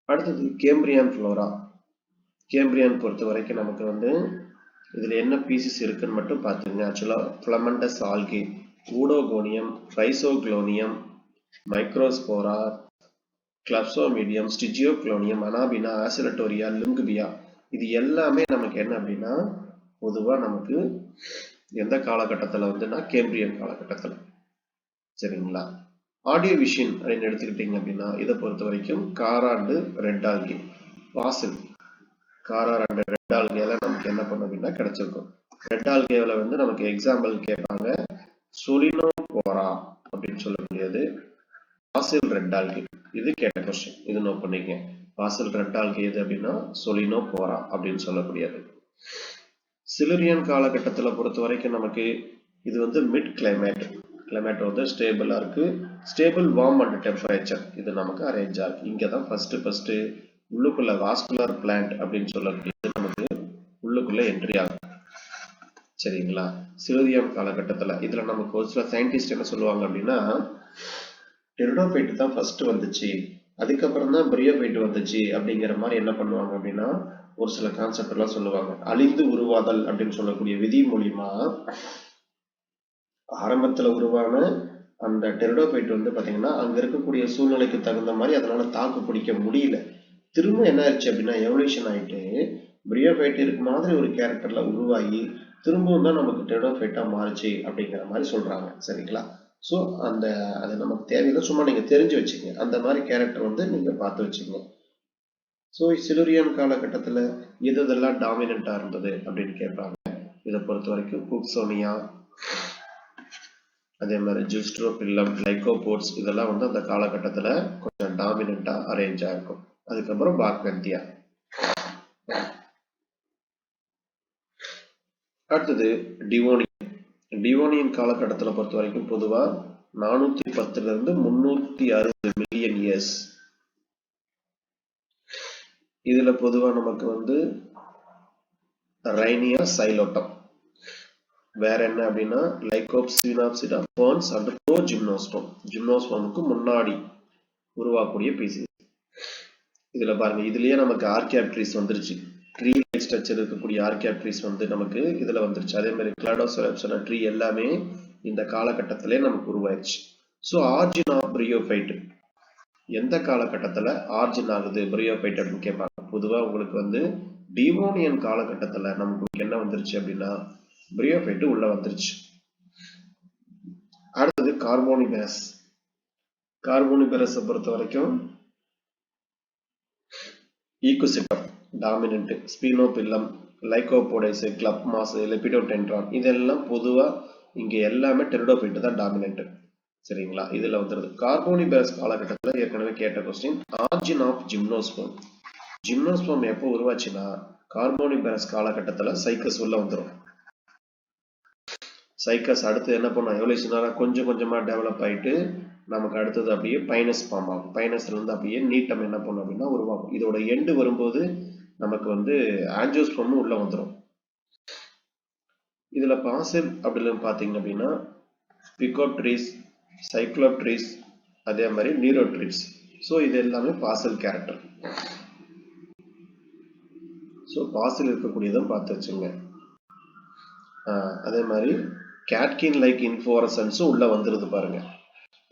A: அடுத்தது கேம்பிரியன் ஃப்ளோரா. கேம்பிரியன் பொறுத்த வரைக்கும் நமக்கு வந்து இதுல என்ன பீசஸ் இருக்குன்னு மட்டும் பார்த்துங்க. ஆக்சுவலா ஃபிலமெண்டஸ் ஆல்கே, ஊடோகோனியம், ரைசோக்ளோனியம், மைக்ரோஸ்போரா, கிளப்சோமீடியம், ஸ்டிஜியோக்ளோனியம், அனாபினா, ஆசிலட்டோரியா, லுங்குபியா, இது எல்லாமே நமக்கு என்ன அப்படின்னா பொதுவா நமக்கு எந்த காலகட்டத்தில் வந்துன்னா கேம்பிரியன் காலகட்டத்தில். சரிங்களா, ஆடியோ விஷன் அப்படின்னு எடுத்துக்கிட்டீங்க அப்படின்னா இதை பொறுத்த வரைக்கும் காராண்டு ரெட் ஆல்கே, வாசல் காராண்டு ரெட் ஆல்கேல நமக்கு என்ன பண்ணும் அப்படின்னா கிடைச்சிருக்கும். ரெட் ஆல்கேல வந்து நமக்கு எக்ஸாம்பிள் கேட்பாங்க, சொலினோபோரா அப்படின்னு சொல்லக்கூடியது வாசல் ரெட் ஆல்கே. இது கேட்ட கொஸ்டின், இது நோட் பண்ணிக்க. வாசல் ரெட் ஆல்கே எது அப்படின்னா சொலினோபோரா அப்படின்னு சொல்லக்கூடியது. சிலுரியன் காலகட்டத்தில் பொறுத்த வரைக்கும் நமக்கு இது வந்து மிட் கிளைமேட் வந்து ஸ்டேபிளா இருக்கு. ஸ்டேபிள் வார்ம் அண்ட் டெம்பரேச்சர் இது நமக்கு அரேஞ்ச் ஆகும். இங்கே தான் ஃபர்ஸ்ட் உள்ளுக்குள்ள வாஸ்குலர் பிளான்ட் அப்படின்னு சொல்லக்கூடியது நமக்கு உள்ளுக்குள்ள என்ட்ரி ஆகும். சரிங்களா, சிலுரியன் காலகட்டத்தில் இதுல நமக்கு ஒரு சில சயின்டிஸ்ட் என்ன சொல்லுவாங்க அப்படின்னா டெரிடோபைட் தான் ஃபர்ஸ்ட் வந்துச்சு, அதுக்கப்புறம் தான் பிரியோபைட் வந்துச்சு அப்படிங்கிற மாதிரி என்ன பண்ணுவாங்க அப்படின்னா ஒரு சில கான்செப்ட் எல்லாம் சொல்லுவாங்க. அழிந்து உருவாதல் அப்படின்னு சொல்லக்கூடிய விதி மூலியமா ஆரம்பத்துல உருவான அந்த டெரிடோபைட் வந்து பாத்தீங்கன்னா அங்க இருக்கக்கூடிய சூழ்நிலைக்கு தகுந்த மாதிரி அதனால தாக்கு பிடிக்க முடியல. திரும்ப என்ன ஆயிடுச்சு அப்படின்னா எவல்யூஷன் ஆயிட்டு பிரியோபைட் இருக்கு மாதிரி ஒரு கேரக்டர்ல உருவாகி திரும்பவும் தான் நமக்கு டெரிடோபைட்டா மாறுச்சு அப்படிங்கிற மாதிரி சொல்றாங்க. சரிங்களா, ஸோ அந்த அது நமக்கு தேவையில்லை, சும்மா நீங்க தெரிஞ்சு வச்சுங்க. அந்த மாதிரி கேரக்டர் வந்து நீங்க பார்த்து வச்சுங்க. ஸோ சிலுரியன் காலகட்டத்தில் எதெல்லாம் டாமினண்டா இருந்தது அப்படின்னு கேட்பாங்க. இதை பொறுத்த வரைக்கும் குக்சோனியா, அதே மாதிரி ஜிஸ்ட்ரோபில்லம், லைகோபோர்ட்ஸ், இதெல்லாம் வந்து அந்த காலகட்டத்தில் கொஞ்சம் டாமினண்டா அரேஞ்ச் ஆயிருக்கும். அதுக்கப்புறம் பார்க்மென்தியா. அடுத்தது டிவோனியன். டிவோனியன் காலகட்டத்தில் பொறுத்த வரைக்கும் பொதுவா 410 இருந்து 360 மில்லியன் இயர்ஸ். இதுல பொதுவா நமக்கு வந்து ரைனியா சைலோட்டம், வேற என்ன அப்படின்னா லைகோப்சினாப்சிடா, ஃபர்ன்ஸ் அண்ட் ப்ரோ ஜிம்னோஸ்போம். ஜிம்னோஸ்போமுக்கு முன்னாடி உருவாக்கக்கூடிய பீசிஸ். இதுல பாருங்க, இதுலயே நமக்கு ஆர்கியாப்ட்ரிஸ் வந்துருச்சு. ட்ரீ லைக் ஸ்ட்ரக்சர் இருக்கக்கூடிய ஆர்கியாப்ட்ரிஸ் வந்து நமக்கு இதுல வந்துருச்சு. அதே மாதிரி கிளாடோசோரப்ஸோட ட்ரீ எல்லாமே இந்த காலகட்டத்திலே நமக்கு உருவாயிருச்சு. ஸோ ஆர்ஜின் ஆஃப் பிரியோபைட் எந்த காலகட்டத்தில் ஆர்ஜின் ஆகுது பிரியோபைட் அப்படின்னு கேட்பாங்க. பொதுவாக உங்களுக்கு வந்து டிவோனியன் காலகட்டத்தில் நமக்கு என்ன வந்துருச்சு அப்படின்னா பிரியோபைட் உள்ள வந்துருச்சு. அடுத்தது கார்போனிபெரஸ். கார்போனிபெரஸை பொறுத்த வரைக்கும் ஈக்குசிட்டம் டாமினன்ட், ஸ்பினோபில்லம், லைகோபோடைஸ், கிளப்மாஸ், லெபிடோடென்ட்ரான், இதெல்லாம் பொதுவா இங்க எல்லாமே டெரிடோபைட் தான் டாமினன்ட். சரிங்களா, இதுல வந்துருது. கார்போனிபெரஸ் காலகட்டத்தில் ஏற்கனவே கேட்ட question, origin of gymnosperm. Gymnosperm எப்போ உருவாச்சுன்னா கார்போனிபெரஸ் காலகட்டத்தில் சைக்கஸ் உள்ள வந்துடும். சைக்கஸ் அடுத்து என்ன பண்ணும், எவல்யூஷனரா கொஞ்சம் கொஞ்சமா டெவலப் ஆயிட்டு நமக்கு அடுத்தது அப்படியே பைனஸ் ஃபார்ம் ஆகும். பைனஸ்ல இருந்து அப்படியே நீட்டம் என்ன பண்ணும் அப்படின்னா உருவாகும். இதோட எண்டு வரும்போது நமக்கு வந்து ஆஞ்சியோஸ்போம் உள்ள வந்துடும். இதுல பாசில் அப்படின்னு பாத்தீங்க அப்படின்னா பிகோப்ட்ரீஸ், சைக்ளோப்ட்ரீஸ், அதே மாதிரி நீரோட்ரீஸ். ஸோ இது எல்லாமே பாசில் கேரக்டர். ஸோ பாசில் இருக்கக்கூடியதும் பார்த்து வச்சுங்க. அதே மாதிரி கேட்கின் லைக் இன்ஃப்ளோரசன்ஸும் உள்ள வந்துருது பாருங்க.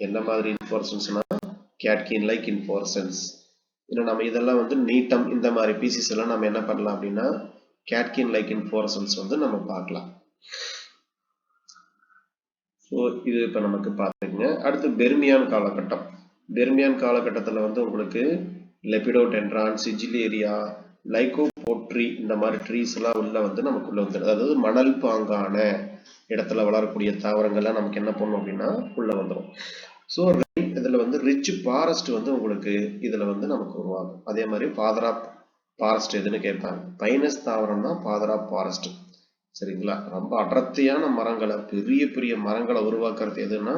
A: என்ன மாதிரி இன்ஃப்ளோரசன்ஸ்னா கேட்கின் லைக் இன்ஃப்ளோரசன்ஸ். இல்லை நம்ம இதெல்லாம் வந்து நீட்டம் இந்த மாதிரி பீசிஸ் எல்லாம் நம்ம என்ன பண்ணலாம் அப்படின்னா கேட்கின் லைக் இன்ஃப்ளோரசன்ஸ் வந்து நம்ம பார்க்கலாம். ஸோ இது இப்போ நமக்கு பார்த்துங்க. அடுத்து பெர்மியான் காலகட்டம். பெர்மியான் காலகட்டத்தில் வந்து உங்களுக்கு லெபிடோடென்ட்ரான், சிஜிலேரியா, லைகோபோட்ரி இந்த மாதிரி ட்ரீஸ் எல்லாம் உள்ள வந்து நமக்குள்ள வந்துடும். அதாவது மணல் பாங்கான இடத்துல வளரக்கூடிய தாவரங்கள்லாம் நமக்கு என்ன பண்ணும் அப்படின்னா உள்ள வந்துடும். ஸோ இதுல வந்து ரிச் ஃபாரஸ்ட் வந்து உங்களுக்கு இதுல வந்து நமக்கு உருவாகும். அதே மாதிரி ஃபாதர் ஆஃப் ஃபாரஸ்ட் எதுன்னு கேட்பாங்க. பைனஸ் தாவரம் தான் ஃபாதர் ஆஃப் ஃபாரஸ்ட். சரிங்களா, ரொம்ப அடர்த்தியான மரங்களை, பெரிய பெரிய மரங்களை உருவாக்குறது எதுன்னா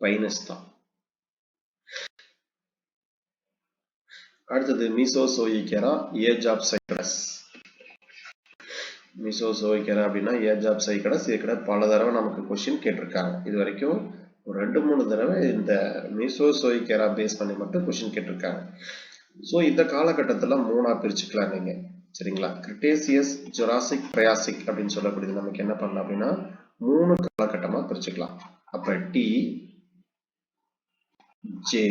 A: பைனஸ் தான். அடுத்தது மீசோசோயிகேரா, ஏஜ் ஆஃப் சைப்ரஸ். மீசோசோயிக் எரா அப்படின்னா ஏஜ் ஆஃப் சைக்கடை சீக்கடை பல தடவை நமக்கு கொஸ்டின் கேட்டிருக்காங்க. இது வரைக்கும் ஒரு 2-3 தடவை இந்த மீசோசோயிக் எரா பேஸ் பண்ணி மட்டும் கொஸ்டின் கேட்டிருக்காங்க. ஸோ இந்த காலகட்டத்தில் 3ஆ பிரிச்சுக்கலாம் நீங்க. சரிங்களா? கிரிட்டேசியஸ், ஜுராசிக், ட்ரையாசிக் அப்படின்னு சொல்லக்கூடியது நமக்கு என்ன பண்ணலாம் அப்படின்னா 3 காலகட்டமா பிரிச்சுக்கலாம். அப்ப டி, ஜே,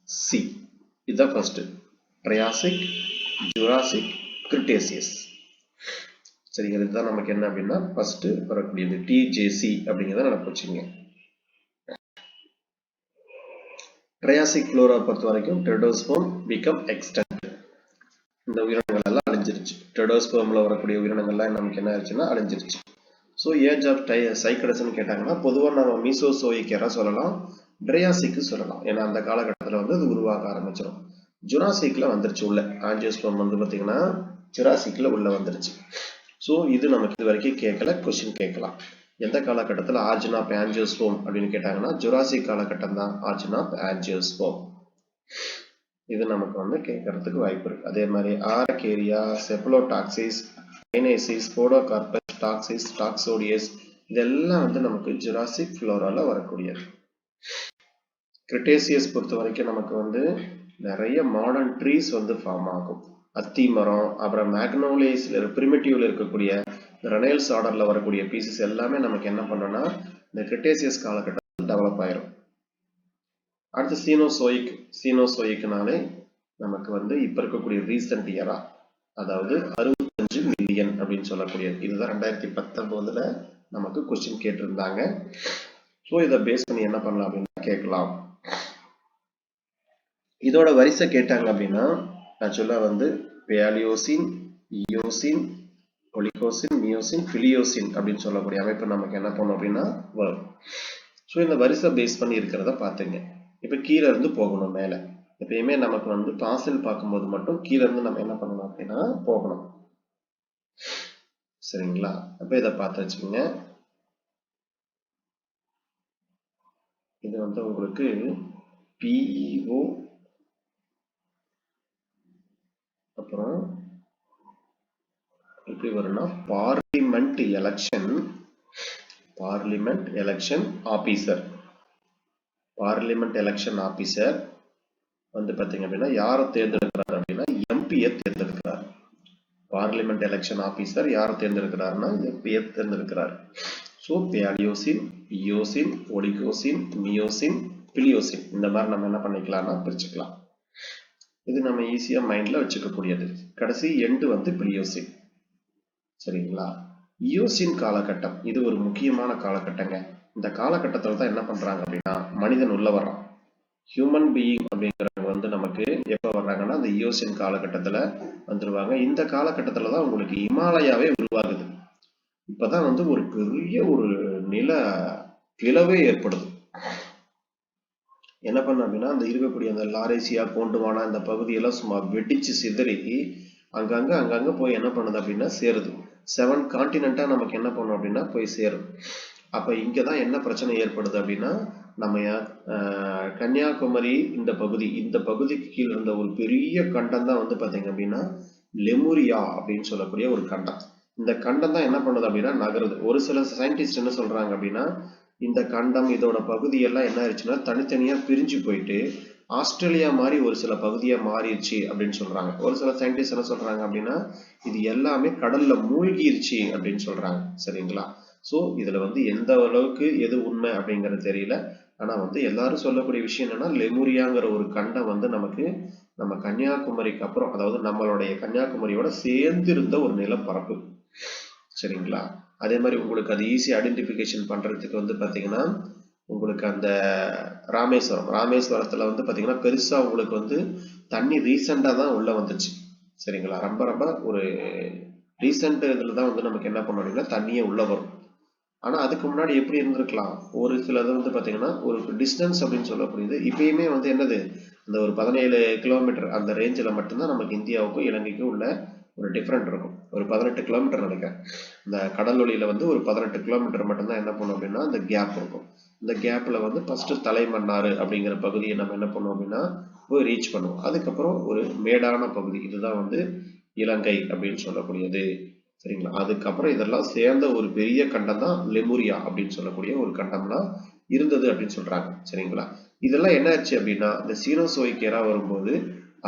A: சி இதுதான் ஃபர்ஸ்ட். Triassic, Jurassic, Cretaceous. சரிங்க, இதுதான் நமக்கு என்ன அப்படின்னா ஃபர்ஸ்ட் வரக்கூடியது டிஜேசி அப்படிங்கிறத நினைப்பு வச்சுங்க. ட்ரையாசிக் ஃப்ளோரா பொறுத்த வரைக்கும் டெரடோஸ்போம் பிகம் எக்ஸ்டென்ட். இந்த உயிரினங்கள் எல்லாம் அழிஞ்சிருச்சு. டெரடோஸ்போம்ல வரக்கூடிய உயிரினங்கள்லாம் நமக்கு என்ன ஆச்சுன்னா அழிஞ்சிருச்சு. ஸோ ஏஜ் ஆஃப் சைக்கடஸ்ன்னு கேட்டாங்கன்னா பொதுவாக நம்ம மீசோசோயிக் எரா சொல்லலாம், ட்ரையாசிக்கு சொல்லலாம். ஏன்னா அந்த காலகட்டத்தில் வந்து அது உருவாக ஆரம்பிச்சிடும். ஜுராசிக்ல வந்துருச்சு உள்ள. ஆஞ்சியோஸ்போம் வந்து பார்த்தீங்கன்னா ஜுராசிக்ல உள்ள வந்துருச்சு. ஸோ இது நமக்கு இது வரைக்கும் கேட்கல, கொஸ்டின் கேட்கலாம். எந்த காலகட்டத்தில் ஆர்ஜின் ஆஃப் ஆஞ்சியோஸ்போம் அப்படின்னு கேட்டாங்கன்னா ஜுராசிக் காலகட்டம் தான் ஆர்ஜின் ஆஃப் ஆஞ்சியோஸ்போம். இது நமக்கு வந்து கேட்கறதுக்கு வாய்ப்பு இருக்கு. அதே மாதிரி ஆரகேரியா, செபலோடாக்சிஸ், கைனேசிஸ், போடோகார்பஸ், டாக்சிஸ், டாக்ஸோடியஸ் இதெல்லாம் வந்து நமக்கு ஜுராசிக் ஃப்ளோரால வரக்கூடியது. கிரிட்டேசியஸ் பொறுத்த வரைக்கும் நமக்கு வந்து நிறைய மாடர்ன் ட்ரீஸ் வந்து ஃபார்ம் ஆகும். அத்தி மரம், அப்புறம் மேக்னோலியஸ்ல பிரிமிட்டிவ்ல இருக்கக்கூடிய ரெனேல்ஸ் ஆர்டர்ல வரக்கூடிய பீசஸ் எல்லாமே நமக்கு என்ன பண்ணோம்னா இந்த கிரிட்டேசியஸ் காலகட்டத்தில் டெவலப் ஆயிரும். அடுத்து சீனோசோயிக்னாலே நமக்கு வந்து இப்ப இருக்கக்கூடிய ரீசன்ட் இயரா, அதாவது 65 மில்லியன் அப்படின்னு சொல்லக்கூடியது. இதுதான் 2019 நமக்கு கொஸ்டின் கேட்டிருந்தாங்க. ஸோ இதை பேஸ் பண்ணி என்ன பண்ணலாம் அப்படின்னா கேட்கலாம். இதோட வரிசை கேட்டாங்க அப்படின்னா ஆக்சுவலா வந்து பேலியோசின், ஈயோசின், ஒலிகோசின், மியோசின், பிலியோசின் அப்படின்னு சொல்லக்கூடிய அமைப்பு நமக்கு என்ன பண்ணும் அப்படின்னா வரும். ஸோ இந்த வரிசை பேஸ் பண்ணி இருக்கிறத பார்த்துங்க. இப்ப கீழே இருந்து போகணும் மேல. எப்பயுமே நமக்கு வந்து பாசில் பார்க்கும்போது மட்டும் கீழே இருந்து நம்ம என்ன பண்ணணும் அப்படின்னா போகணும். சரிங்களா? அப்ப இதை பார்த்து வச்சுக்கோங்க. இது வந்து உங்களுக்கு PEO அப்புறம் எப்படி வரும்னா parliament election officer. Parliament election officer வந்து பாத்தீங்க அப்படின்னா யாரை தேர்ந்தெடுக்கிறார் அப்படின்னா எம்பியை தேர்ந்தெடுக்கிறார். பார்லிமெண்ட் எலெக்ஷன் ஆபீசர் யாரை தேர்ந்தெடுக்கிறாருன்னா எம்பியை தேர்ந்தெடுக்கிறார். ஸோ பேலியோசின், ஈயோசின், ஒலிகோசின், மியோசின், பிலியோசின் இந்த மாதிரி நம்ம என்ன பண்ணிக்கலாம்னா பிரிச்சுக்கலாம். இது நம்ம ஈஸியா மைண்ட்ல வச்சுக்கக்கூடியது. கடைசி எண்டு வந்து பிலியோசின். சரிங்களா? ஈயோசின் காலகட்டம் இது ஒரு முக்கியமான காலகட்டங்க. இந்த காலகட்டத்தில் தான் என்ன பண்றாங்க அப்படின்னா மனிதன் உள்ள வர்றான். ஹியூமன் பீயிங் அப்படிங்கிறவங்க வந்து நமக்கு எப்ப வர்றாங்கன்னா அந்த ஈயோசின் காலகட்டத்துல வந்துருவாங்க. இந்த காலகட்டத்துல தான் உங்களுக்கு இமாலயாவே உருவாகுது. இப்பதான் வந்து ஒரு பெரிய ஒரு நில பிளவே ஏற்படுது. என்ன பண்ண அப்படின்னா அந்த இருக்கக்கூடிய அந்த லாரேசியா, கோண்டுவானா இந்த பகுதியெல்லாம் சும்மா வெடிச்சு சிதறி அங்கங்க போய் என்ன பண்ணுது அப்படின்னா சேருது. 7 கான்டினென்ட்டா நமக்கு என்ன பண்ணும் அப்படின்னா போய் சேரும். அப்ப இங்கதான் என்ன பிரச்சனை ஏற்படுது அப்படின்னா நம்ம கன்னியாகுமரி இந்த பகுதிக்கு கீழே இருந்த ஒரு பெரிய கண்டம் தான் வந்து பாத்தீங்க அப்படின்னா லெமுரியா அப்படின்னு சொல்லக்கூடிய ஒரு கண்டம். இந்த கண்டம் தான் என்ன பண்ணுது அப்படின்னா நகருது. ஒரு சில சயின்டிஸ்ட் என்ன சொல்றாங்க அப்படின்னா இந்த கண்டம் இதோட பகுதியெல்லாம் என்ன ஆயிடுச்சுன்னா தனித்தனியா பிரிஞ்சு போயிட்டு ஆஸ்திரேலியா மாதிரி ஒரு சில பகுதியா மாறிடுச்சு அப்படின்னு சொல்றாங்க. ஒரு சில சயின்டிஸ்ட் என்ன சொல்றாங்க அப்படின்னா இது எல்லாமே கடல்ல மூழ்கிருச்சு அப்படின்னு சொல்றாங்க. சரிங்களா? சோ இதுல வந்து எந்த அளவுக்கு எது உண்மை அப்படிங்கிறது தெரியல. ஆனா வந்து எல்லாரும் சொல்லக்கூடிய விஷயம் என்னன்னா லெமுரியாங்கிற ஒரு கண்டம் வந்து நமக்கு நம்ம கன்னியாகுமரிக்கு அப்புறம், அதாவது நம்மளுடைய கன்னியாகுமரியோட சேர்ந்து இருந்த ஒரு நிலப்பரப்பு. சரிங்களா? அதே மாதிரி உங்களுக்கு அது ஈஸி ஐடென்டிபிகேஷன் பண்றதுக்கு வந்து பாத்தீங்கன்னா உங்களுக்கு அந்த ராமேஸ்வரத்துல வந்து பாத்தீங்கன்னா பெருசா உங்களுக்கு வந்து தண்ணி ரீசெண்டா தான் உள்ள வந்துச்சு. சரிங்களா? ரொம்ப ஒரு ரீசெண்ட் இதுலதான் வந்து நமக்கு என்ன பண்ண அப்படின்னா தண்ணியே உள்ள வரும். ஆனா அதுக்கு முன்னாடி எப்படி இருந்திருக்கலாம், ஒரு சிலது வந்து பாத்தீங்கன்னா ஒரு டிஸ்டன்ஸ் அப்படின்னு சொல்லக்கூடியது இப்பயுமே வந்து என்னது இந்த ஒரு 17 கிலோமீட்டர் அந்த ரேஞ்சில் மட்டும்தான் நமக்கு இந்தியாவுக்கும் இலங்கைக்கும் உள்ள ஒரு டிஃபரெண்ட் இருக்கும். ஒரு 18 கிலோமீட்டர் நினைக்கிறேன். இந்த கடல் வழியில வந்து ஒரு 18 கிலோமீட்டர் மட்டும்தான் என்ன பண்ணும் அப்படின்னா இந்த கேப் இருக்கும். இந்த கேப்ல வந்து ஃபர்ஸ்ட் தலைமன்னாறு அப்படிங்கிற பகுதியை நம்ம என்ன பண்ணுவோம் அப்படின்னா போய் ரீச் பண்ணுவோம். அதுக்கப்புறம் ஒரு மேடான பகுதி இதுதான் வந்து இலங்கை அப்படின்னு சொல்லக்கூடியது. சரிங்களா. அதுக்கப்புறம் இதெல்லாம் சேர்ந்த ஒரு பெரிய கண்டம் தான் லெமுரியா அப்படின்னு சொல்லக்கூடிய ஒரு கண்டம்லாம் இருந்தது அப்படின்னு சொல்றாங்க. சரிங்களா. இதெல்லாம் என்ன ஆச்சு அப்படின்னா இந்த சீனோசோயிக் எரா வரும்போது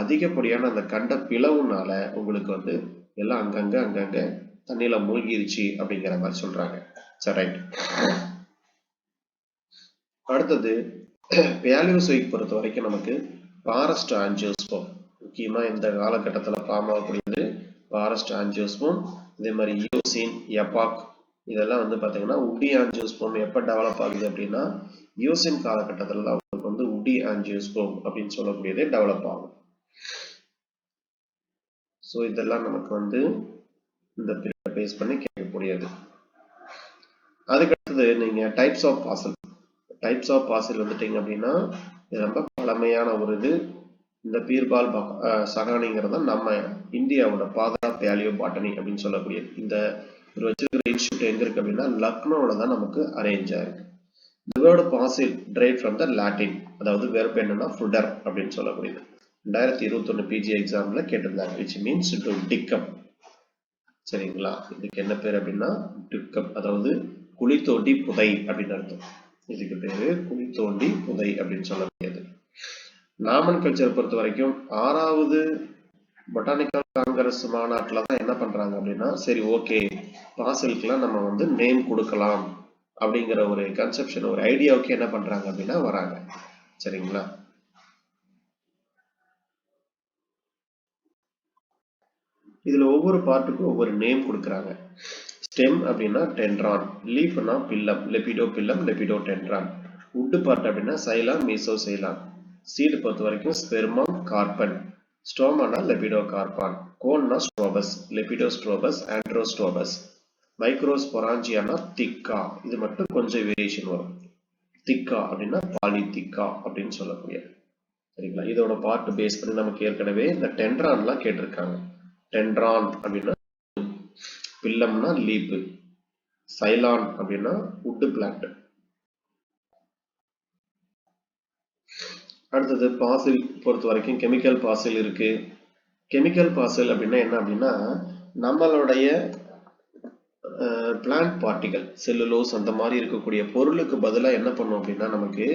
A: அதிகப்படியான அந்த கண்ட பிளவுனால உங்களுக்கு வந்து எல்லாம் அங்கங்க தண்ணியில மூழ்கிருச்சு அப்படிங்கிற மாதிரி சொல்றாங்க. சரி, ரைட். அடுத்தது பேலியோசோயிக் பொறுத்த வரைக்கும் நமக்கு ஃபாரஸ்ட் ஆஞ்சியோஸ்போம் முக்கியமா இந்த காலகட்டத்தில் ஃபார்ம் ஆகக்கூடியது ஃபாரஸ்ட் ஆஞ்சியோஸ்போம். இதே மாதிரி ஈயோசின், எபாக் இதெல்லாம் வந்து பார்த்தீங்கன்னா உடி ஆஞ்சியோஸ்போம் எப்போ டெவலப் ஆகுது அப்படின்னா ஈயோசின் காலகட்டத்தில் தான் உங்களுக்கு வந்து உடி ஆஞ்சியோஸ்போம் அப்படின்னு சொல்லக்கூடியதே டெவலப் ஆகும். ஸோ இதெல்லாம் நமக்கு வந்து இந்த பீரியட் பேஸ் பண்ணி கேட்கக்கூடியது. அதுக்கடுத்தது நீங்க டைப்ஸ் ஆஃப் பாசில் வந்துட்டீங்க அப்படின்னா இது ரொம்ப பழமையான ஒரு இது. இந்த பீர்பால் சகானிங்கிறத நம்ம இந்தியாவோட ஃபாதர் ஆஃப் பேலியோ பாட்டனி அப்படின்னு சொல்லக்கூடியது. இந்த ஒரு வச்சிருக்கிற இன்ஸ்டியூட் எங்க இருக்கு அப்படின்னா லக்னோவில் தான் நமக்கு அரேஞ்ச் ஆயிருக்கு. The word fossil derived from the Latin, அதாவது வெர்ப் என்னன்னா ஃபுடர் அப்படின்னு சொல்லக்கூடியது. 2021 பிஜி எக்ஸாம்ல கேட்டிருந்தாங்க, which means to dig up. சரிங்களா. இதுக்கு என்ன பேர் அப்படின்னா dig up, அதாவது குழி தோண்டி புதை அப்படின்னு அர்த்தம். இதுக்கு பேரு குழி தோண்டி புதை அப்படின்னு சொல்லக்கூடியது. நாமன் கல்ச்சர் பொறுத்த வரைக்கும் 6வது பொட்டானிக்கல் காங்கிரஸ் மாநாட்டில் தான் என்ன பண்றாங்க அப்படின்னா சரி ஓகே பாசிலுக்குலாம் நம்ம வந்து நேம் கொடுக்கலாம் அப்படிங்கிற ஒரு கன்செப்ஷன் ஒரு ஐடியாவுக்கு என்ன பண்றாங்க அப்படின்னா வராங்க. சரிங்களா. இதுல ஒவ்வொரு பார்ட்டுக்கும் ஒவ்வொரு நேம் கொடுக்குறாங்க. ஸ்டெம் அப்படின்னா டென்ட்ரான், லீஃப்னா பில்லம், லெபிடோ பில்லம், லெபிடோ டென்ட்ரான். உட் பார்ட் அப்படின்னா சைலான், மீசோ சைலான். சீடு பொறுத்த வரைக்கும் ஸ்பெர்மம், கார்பன். ஸ்டோமானா லெபிடோ கார்பான். கோன்னா ஸ்ட்ரோபஸ், லெபிடோ ஸ்ட்ரோபஸ், ஆண்ட்ரோஸ்ட்ரோபஸ். மைக்ரோஸ்பொராஞ்சியானா திக்கா, இது மட்டும் கொஞ்சம் வேரியேஷன் வரும். திக்கா அப்படின்னா பாலிதிக்கா அப்படின்னு சொல்லக்கூடிய. சரிங்களா. இதோட பார்ட் பேஸ் பண்ணி நமக்கு ஏற்கனவே இந்த டென்ட்ரான்லாம் கேட்டிருக்காங்க. டென்ட்ரான் அப்படின்னா பில்லம்னா லீப், சைலான் அப்படின்னா உட் பிளான்ட். அடுத்தது பாசில் பொறுத்த வரைக்கும் கெமிக்கல் பாசில் இருக்கு. கெமிக்கல் பாசில் அப்படின்னா என்ன அப்படின்னா நம்மளுடைய பிளான்ட் பார்ட்டிகல் செல்லுலோஸ் அந்த மாதிரி இருக்கக்கூடிய பொருளுக்கு பதிலாக என்ன பண்ணும் அப்படின்னா நமக்கு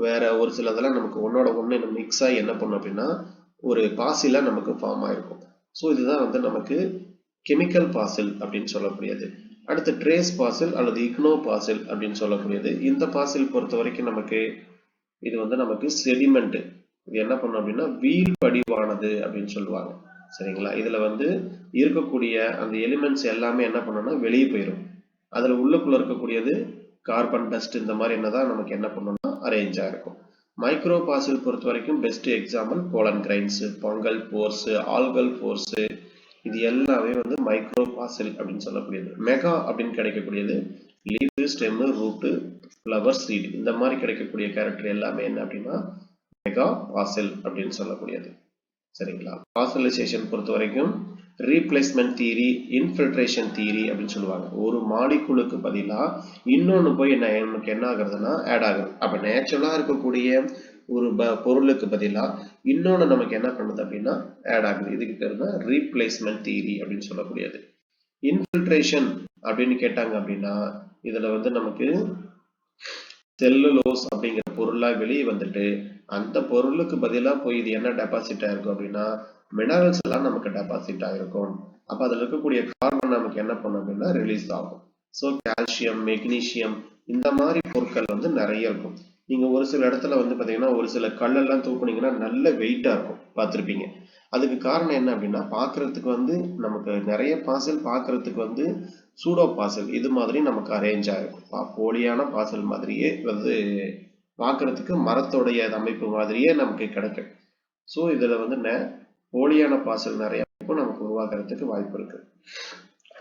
A: வேற ஒரு சிலதெல்லாம் நமக்கு ஒன்னோட ஒன்று மிக்ஸ் ஆகி என்ன பண்ணும் அப்படின்னா ஒரு பாசிலா நமக்கு ஃபார்ம் ஆயிருக்கும். ஸோ இதுதான் வந்து நமக்கு கெமிக்கல் பாசில் அப்படின்னு சொல்லக்கூடியது. அடுத்து ட்ரேஸ் பாசில் அல்லது இக்னோ பாசில் அப்படின்னு சொல்லக்கூடியது. இந்த பாசில் பொறுத்த வரைக்கும் நமக்கு இது வந்து நமக்கு செடிமெண்ட். இது என்ன பண்ணும் அப்படின்னா வீல் படிவானது அப்படின்னு சொல்லுவாங்க. சரிங்களா. இதுல வந்து இருக்கக்கூடிய அந்த எலிமெண்ட்ஸ் எல்லாமே என்ன பண்ணணும்னா வெளியே போயிடும். அதுல உள்ளுக்குள்ள இருக்கக்கூடியது கார்பன் டஸ்ட் இந்த மாதிரி என்னதான் நமக்கு என்ன பண்ணணும்னா அரேஞ்சா இருக்கும். மைக்ரோ பாசில் பொறுத்த வரைக்கும் best example pollen grains, fungal spores, algal spores, இது எல்லாமே வந்து மைக்ரோ பாசில் அப்படின்னு சொல்லக்கூடியது. மெகா அப்படின்னு கிடைக்கக்கூடியது leaf, stem, root, flower, seed இந்த மாதிரி கிடைக்கக்கூடிய கேரக்டர் எல்லாமே என்ன அப்படின்னா மெகா பாசில் அப்படின்னு சொல்லக்கூடியது. சரிங்களா. பாசிலைசேஷன் பொறுத்த வரைக்கும் ரீப்ளேஸ்மெண்ட் தியரி, இன்ஃபில்ட்ரேஷன் தியரி அப்படின்னு சொல்லுவாங்க. ஒரு மாலிகுலுக்கு பதிலா இன்னொன்னு போய் நமக்கு என்ன ஆகுறதுன்னா ஆட் ஆகுது. அப்ப நேச்சுரலா இருக்கக்கூடிய ஒரு பொருளுக்கு பதிலா இன்னொன்னு நமக்கு என்ன பண்ணுது அப்படின்னா ஆட் ஆகுது. இதுக்கு பேர் தான் ரீப்ளேஸ்மெண்ட் தியரி அப்படின்னு சொல்லக்கூடியது. இன்ஃபில்ட்ரேஷன் அப்படின்னு கேட்டாங்க அப்படின்னா இதுல வந்து நமக்கு செல்லுலோஸ் அப்படிங்கிற பொருளா வெளியே வந்துட்டு அந்த பொருளுக்கு பதிலா போய் இது என்ன டெபாசிட் ஆயிருக்கும் அப்படின்னா மினரல்ஸ் எல்லாம் நமக்கு டெபாசிட் ஆயிருக்கும். அப்ப அதுல இருக்கக்கூடிய கார்பன் நமக்கு என்ன பண்ணும் அப்படின்னா ரிலீஸ் ஆகும். ஸோ கால்சியம், மெக்னீசியம் இந்த மாதிரி பொருட்கள் வந்து நிறைய இருக்கும். நீங்க ஒரு சில இடத்துல வந்து பாத்தீங்கன்னா ஒரு சில கல்லெல்லாம் தூக்குனீங்கன்னா நல்ல வெயிட்டா இருக்கும், பார்த்திருப்பீங்க. அதுக்கு காரணம் என்ன அப்படின்னா பாக்குறதுக்கு வந்து நமக்கு நிறைய பாசில் பாக்குறதுக்கு வந்து சூடோ பாசில் இது மாதிரி நமக்கு அரேஞ்ச் ஆகும். போலியான பாசில் மாதிரியே வந்து பார்க்கறதுக்கு மரத்துடைய அமைப்பு மாதிரியே நமக்கு கிடைக்கும். ஸோ இதுல வந்து போலியான பாசில் நிறைய நமக்கு உருவாக்குறதுக்கு வாய்ப்பு இருக்கு.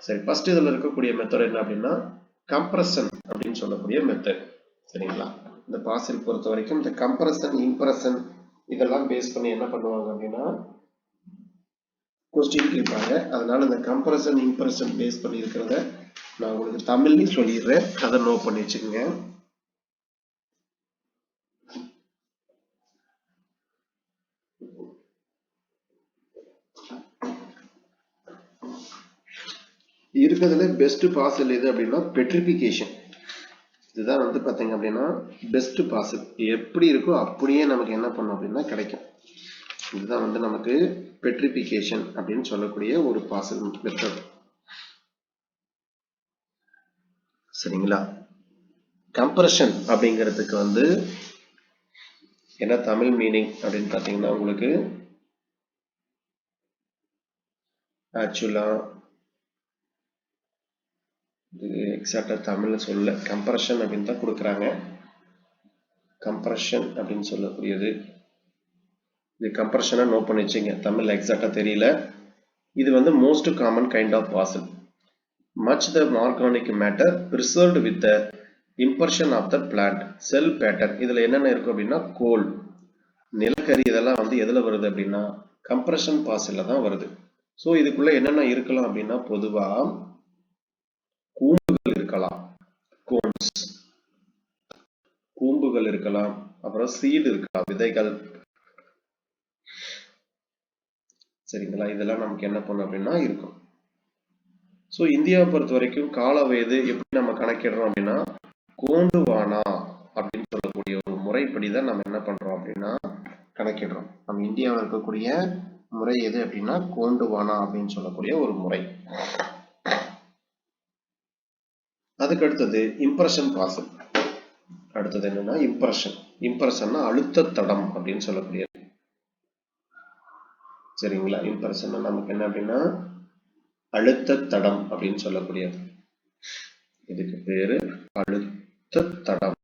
A: சரி, ஃபர்ஸ்ட் இதுல இருக்கக்கூடிய மெத்தட் என்ன அப்படின்னா கம்ப்ரஷன் அப்படின்னு சொல்லக்கூடிய மெத்தட். சரிங்களா. இந்த பாசில் பொறுத்த வரைக்கும் இந்த கம்ப்ரஷன், இம்ப்ரஷன் இதெல்லாம் பேஸ் பண்ணி என்ன பண்ணுவாங்க அப்படின்னா கொஸ்டின் கேட்பாங்க. அதனால இந்த கம்ப்ரஷன், இம்ப்ரஷன் பேஸ் பண்ணி இருக்கிறத நான் உங்களுக்கு தமிழ்லையும் சொல்லிடுறேன், அதை நோட் பண்ணி வச்சுக்கோங்க. இருக்கிறதுல பெஸ்ட் பாசல் எது அப்படின்னா பெட்ரிபிகேஷன். இதுதான் வந்து பாத்தீங்க அப்படின்னா பெஸ்ட் பாசல். எப்படி இருக்கோ அப்படியே நமக்கு என்ன பண்ணும் அப்படின்னா கிடைக்கும். இதுதான் வந்து நமக்கு பெட்ரிபிகேஷன் அப்படின்னு சொல்லக்கூடிய ஒரு பாசல் மெத்தட். சரிங்களா? கம்ப்ரஷன் அப்படிங்கிறதுக்கு வந்து என்ன தமிழ் மீனிங் அப்படின்னு பாத்தீங்கன்னா உங்களுக்கு ஆக்சுவலா எக்ஸாக்டா தமிழ்ல சொல்ல கம்ப்ரஷன் அப்படின்னு தான் கொடுக்குறாங்க. கம்ப்ரஷன் அப்படின்னு சொல்லக்கூடியது இது கம்ப்ரஷனா நோட் பண்ணி வச்சுங்க. தமிழ்ல எக்ஸாக்டா தெரியல. இது வந்து most common kind of fossil. Much the organic matter preserved with the impression of the plant cell pattern. இதுல என்னென்ன இருக்கும் அப்படின்னா கோல், நிலக்கரி இதெல்லாம் வந்து எதுல வருது அப்படின்னா கம்ப்ரஷன் பாசல்ல தான் வருது. ஸோ இதுக்குள்ள என்னென்ன இருக்கலாம் அப்படின்னா பொதுவா கூம்புகள் இருக்கலாம், கோன்ஸ் கூம்புகள் இருக்கலாம், அப்புறம் சீடு இருக்கலாம், விதைகள். சரிங்களா? இதெல்லாம் நமக்கு என்ன பண்ணும் அப்படின்னா இருக்கும். ஸோ இந்தியாவை பொறுத்த வரைக்கும் கால வயது எப்படி நம்ம கணக்கிடுறோம் அப்படின்னா கோண்டுவானா அப்படின்னு சொல்லக்கூடிய ஒரு முறைப்படி தான் நம்ம என்ன பண்றோம் அப்படின்னா கணக்கிடுறோம். நம்ம இந்தியாவில் இருக்கக்கூடிய முறை எது அப்படின்னா கோண்டுவானா அப்படின்னு சொல்லக்கூடிய ஒரு முறை. அதுக்கு அடுத்தது இம்ப்ரெஷன் பாசல். அடுத்தது என்னன்னா இம்ப்ரெஷன். இம்ப்ரெஷன்னா அழுத்த தடம் அப்படின்னு சொல்லக்கூடியது. சரிங்களா? இம்ப்ரெஷன் நமக்கு என்ன அப்படின்னா அழுத்த தடம் அப்படின்னு சொல்லக்கூடியது. இதுக்கு பேரு அழுத்த தடம்.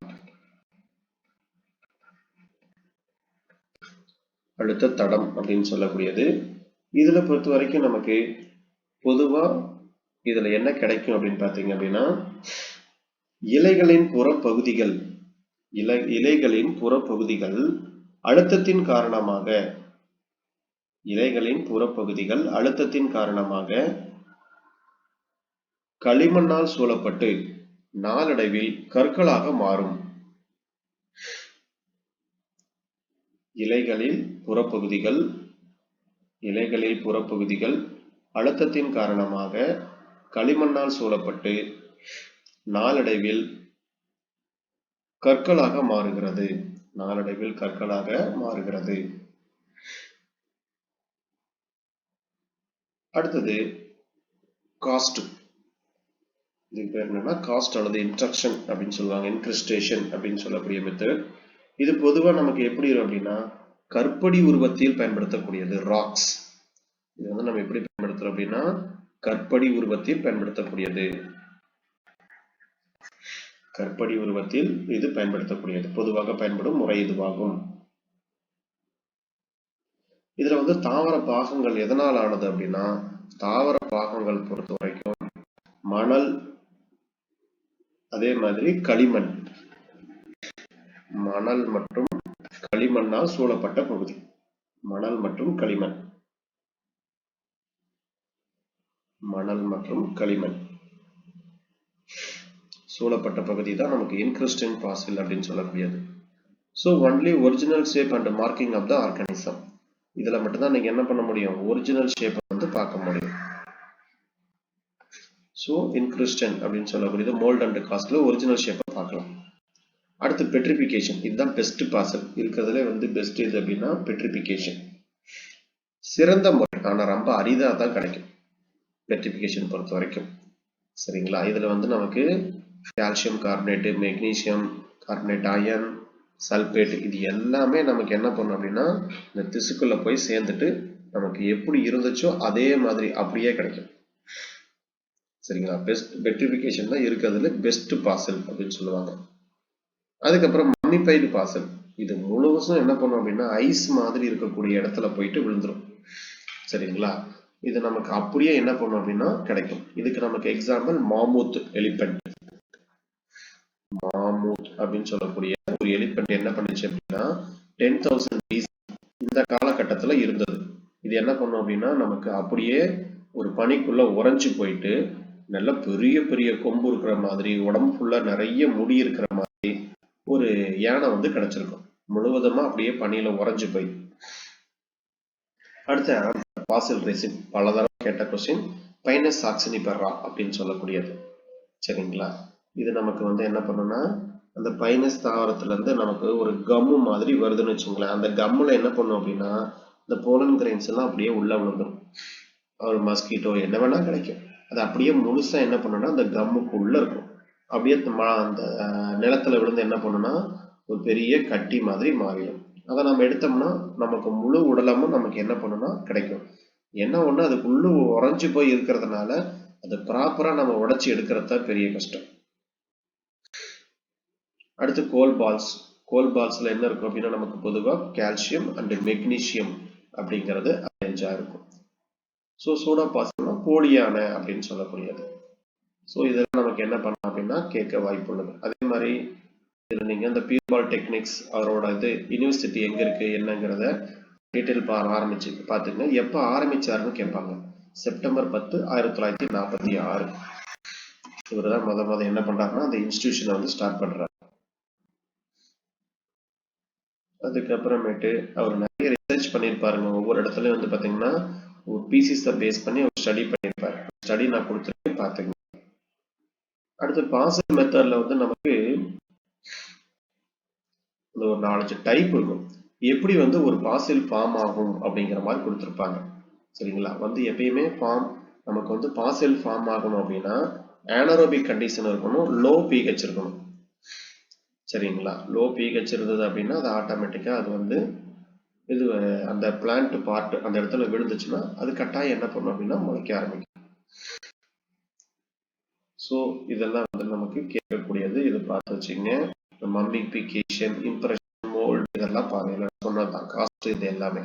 A: அழுத்த தடம் அப்படின்னு சொல்லக்கூடியது. இதுல பொறுத்த வரைக்கும் நமக்கு பொதுவா இதுல என்ன கிடைக்கும் அப்படின்னு பாத்தீங்க அப்படின்னா இலைகளின் புறப்பகுதிகள் இலைகளின் புறப்பகுதிகள் அழுத்தத்தின் காரணமாக இலைகளின் புறப்பகுதிகள் அழுத்தத்தின் காரணமாக களிமண்ணால் சூழப்பட்டு நாளடைவில் கற்களாக மாறும். இலைகளில் புறப்பகுதிகள் அழுத்தத்தின் காரணமாக களிமண்ணால் சூழப்பட்டு நாளடைவில் கற்களாக மாறுகிறது. அடுத்தது காஸ்ட். இதுக்கு பேர் என்னன்னா காஸ்ட் அல்லது இன்ட்ரக்ஷன் அப்படின்னு சொல்லுவாங்க. இன்கிரிஸ்டேஷன் அப்படின்னு சொல்லக்கூடிய மெத்தட். இது பொதுவா நமக்கு எப்படி இருக்கும் அப்படின்னா கற்படி உருவத்தில் பயன்படுத்தக்கூடியது. ராக்ஸ் இது வந்து நம்ம எப்படி பயன்படுத்துறோம் அப்படின்னா கற்படி உருவத்தில் பயன்படுத்தக்கூடியது. கற்படி உருவத்தில் இது பயன்படுத்தக்கூடியது. பொதுவாக பயன்படும் முறை இதுவாகும். இதுல வந்து தாவர பாகங்கள் எதனால் ஆனது அப்படின்னா தாவர பாகங்கள் பொறுத்த வரைக்கும் மணல், அதே மாதிரி களிமண், மணல் மற்றும் களிமண்ணால் சூழப்பட்ட பகுதி. மணல் மற்றும் களிமண் சூழப்பட்ட பகுதி தான் நமக்கு இன்கிரிஸ்டன் பாசில் அப்படின்னு சொல்லக்கூடியது. So only original shape and marking of the organism. இதுல மட்டும்தான் நீங்க என்ன பண்ண முடியும் ஒரிஜினல் ஷேப் வந்து பார்க்க முடியும். ஸோ இன்கிரிஸ்டன் அப்படின்னு சொல்லக்கூடியது மோல்ட் அண்ட் காஸ்ட்ல ஒரிஜினல் ஷேப்பை பார்க்கலாம். அடுத்து பெட்ரிபிகேஷன். இதுதான் பெஸ்ட் பாசல். இருக்கிறதுல வந்து பெஸ்ட் இது அப்படின்னா பெட்ரிபிகேஷன். சிறந்த முறை, ஆனா ரொம்ப அரிதா தான் கிடைக்கும் பெட்ரிபிகேஷன் பொறுத்த வரைக்கும். சரிங்களா? இதுல வந்து நமக்கு calcium carbonate, magnesium carbonate, iron, sulphate இது எல்லாமே நமக்கு என்ன பண்ணும் அப்படின்னா இந்த திசுக்குள்ள போய் சேர்ந்துட்டு நமக்கு எப்படி இருந்துச்சோ அதே மாதிரி அப்படியே கிடைக்கும். சரிங்களா? பெஸ்ட் பெட்ரிபிகேஷன் தான் இருக்கிறதுல பெஸ்ட் பாசல் அப்படின்னு சொல்லுவாங்க. அதுக்கப்புறம் மம்மிஃபைடு பாசல். இது முழுவதும் என்ன பண்ணும் அப்படின்னா ஐஸ் மாதிரி இருக்கக்கூடிய இடத்துல போயிட்டு விழுந்துரும். சரிங்களா? இது நமக்கு அப்படியே என்ன பண்ணும் அப்படின்னா கிடைக்கும். இதுக்கு நமக்கு எக்ஸாம்பிள் மாமூத் எலிபென்ட். மாமூத் அப்படின்னு சொல்லக்கூடிய ஒரு எலிபென்ட் என்ன பண்ணுச்சு அப்படின்னா 10,000 BC இந்த காலகட்டத்துல இருந்தது. இது என்ன பண்ணும் அப்படின்னா நமக்கு அப்படியே ஒரு பனிக்குள்ள உறைஞ்சு போயிட்டு நல்ல பெரிய பெரிய கொம்பு இருக்கிற மாதிரி, உடம்பு ஃபுல்லா நிறைய முடி இருக்கிற மாதிரி ஒரு யானை வந்து கிடைச்சிருக்கும். முழுவதுமா அப்படியே பனியில உறைஞ்சு போய். அடுத்த பாசல் ரெசின். பல தடவை கேட்ட கொஸ்டின். பைனஸ் சாக்சினிபெர்ரா அப்படின்னு சொல்லக்கூடியது. சரிங்களா? இது நமக்கு வந்து என்ன பண்ணுன்னா அந்த பைனஸ் தாவரத்துல இருந்து நமக்கு ஒரு கம்மு மாதிரி வருதுன்னு வச்சுங்களேன். அந்த கம்முல என்ன பண்ணும் அப்படின்னா இந்த போலன் கிரைன்ஸ் எல்லாம் அப்படியே உள்ள விழுந்துடும். ஒரு மஸ்கிட்டோ என்ன வேணா கிடைக்கும். அது அப்படியே முழுசா என்ன பண்ணுன்னா அந்த கம்முக்குள்ள இருக்கும். அப்படியே அந்த நிலத்துல விழுந்து என்ன பண்ணுன்னா ஒரு பெரிய கட்டி மாதிரி மாறிடும். அதை நம்ம எடுத்தோம்னா நமக்கு முழு உடலமும் நமக்கு என்ன பண்ணுன்னா கிடைக்கும். என்ன ஒண்ணு அதுக்குள்ள உறைஞ்சு போய் இருக்கிறதுனால அது ப்ராப்பரா நம்ம உடைச்சி எடுக்கிறது தான் பெரிய கஷ்டம். அடுத்து கோல் பால்ஸ்ல என்ன இருக்கும் அப்படின்னா நமக்கு பொதுவாக கால்சியம் அண்ட் மெக்னீசியம் அப்படிங்கிறது அரேஞ்சா இருக்கும். ஸோ சோடா பாஸ்னா போலியான அப்படின்னு சொல்லக்கூடியது. ஸோ இதெல்லாம் நமக்கு என்ன பண்ணலாம் அப்படின்னா கேட்க வாய்ப்பு உள்ளது. அதே மாதிரி இதில் நீங்கள் இந்த பியூர்பால் டெக்னிக்ஸ் அவரோட இது யூனிவர்சிட்டி எங்கே இருக்குது என்னங்கிறத டீட்டெயில் ஆரம்பிச்சு பார்த்துங்க. எப்போ ஆரம்பிச்சாருன்னு கேட்பாங்க. செப்டம்பர் 10, 1946. இவர் தான் முத என்ன பண்றாருன்னா அந்த இன்ஸ்டிடியூஷனை வந்து ஸ்டார்ட் பண்றாரு. அதுக்கப்புறமேட்டு அவர் நிறைய ரிசர்ச் பண்ணியிருப்பாருங்க. ஒவ்வொரு இடத்துலயும் வந்து பார்த்தீங்கன்னா ஒரு பீசிஸை பேஸ் பண்ணி ஒரு ஸ்டடி பண்ணியிருப்பாரு. ஸ்டடி நான் கொடுத்துருக்கேன் பார்த்துங்க. அடுத்து பாசில் மெத்தட்ல வந்து நமக்கு ஒரு 4 டைப் இருக்கும். எப்படி வந்து ஒரு பாசில் ஃபார்ம் ஆகும் அப்படிங்கிற மாதிரி கொடுத்துருப்பாங்க. சரிங்களா? வந்து எப்பயுமே நமக்கு வந்து பாசில் ஃபார்ம் ஆகணும் அப்படின்னா ஆனரோபிக் கண்டிஷன் இருக்கணும், லோ pH இருக்கணும். சரிங்களா? லோ pH இருந்தது அப்படின்னா அது ஆட்டோமேட்டிக்கா அது வந்து இது அந்த பிளான்ட் பார்ட் அந்த இடத்துல விழுந்துச்சுன்னா அது கட்டாயம் என்ன பண்ணும் அப்படின்னா முளைக்க ஆரம்பிக்கும். ஸோ இதெல்லாம் வந்து நமக்கு கேட்கக்கூடியது. இது பார்த்து வச்சுங்க. மம்மிஃபிகேஷன், இம்ப்ரெஷன், மோல்டு இதெல்லாம் பாருங்க சொன்னதுதான். காஸ்ட் இது எல்லாமே.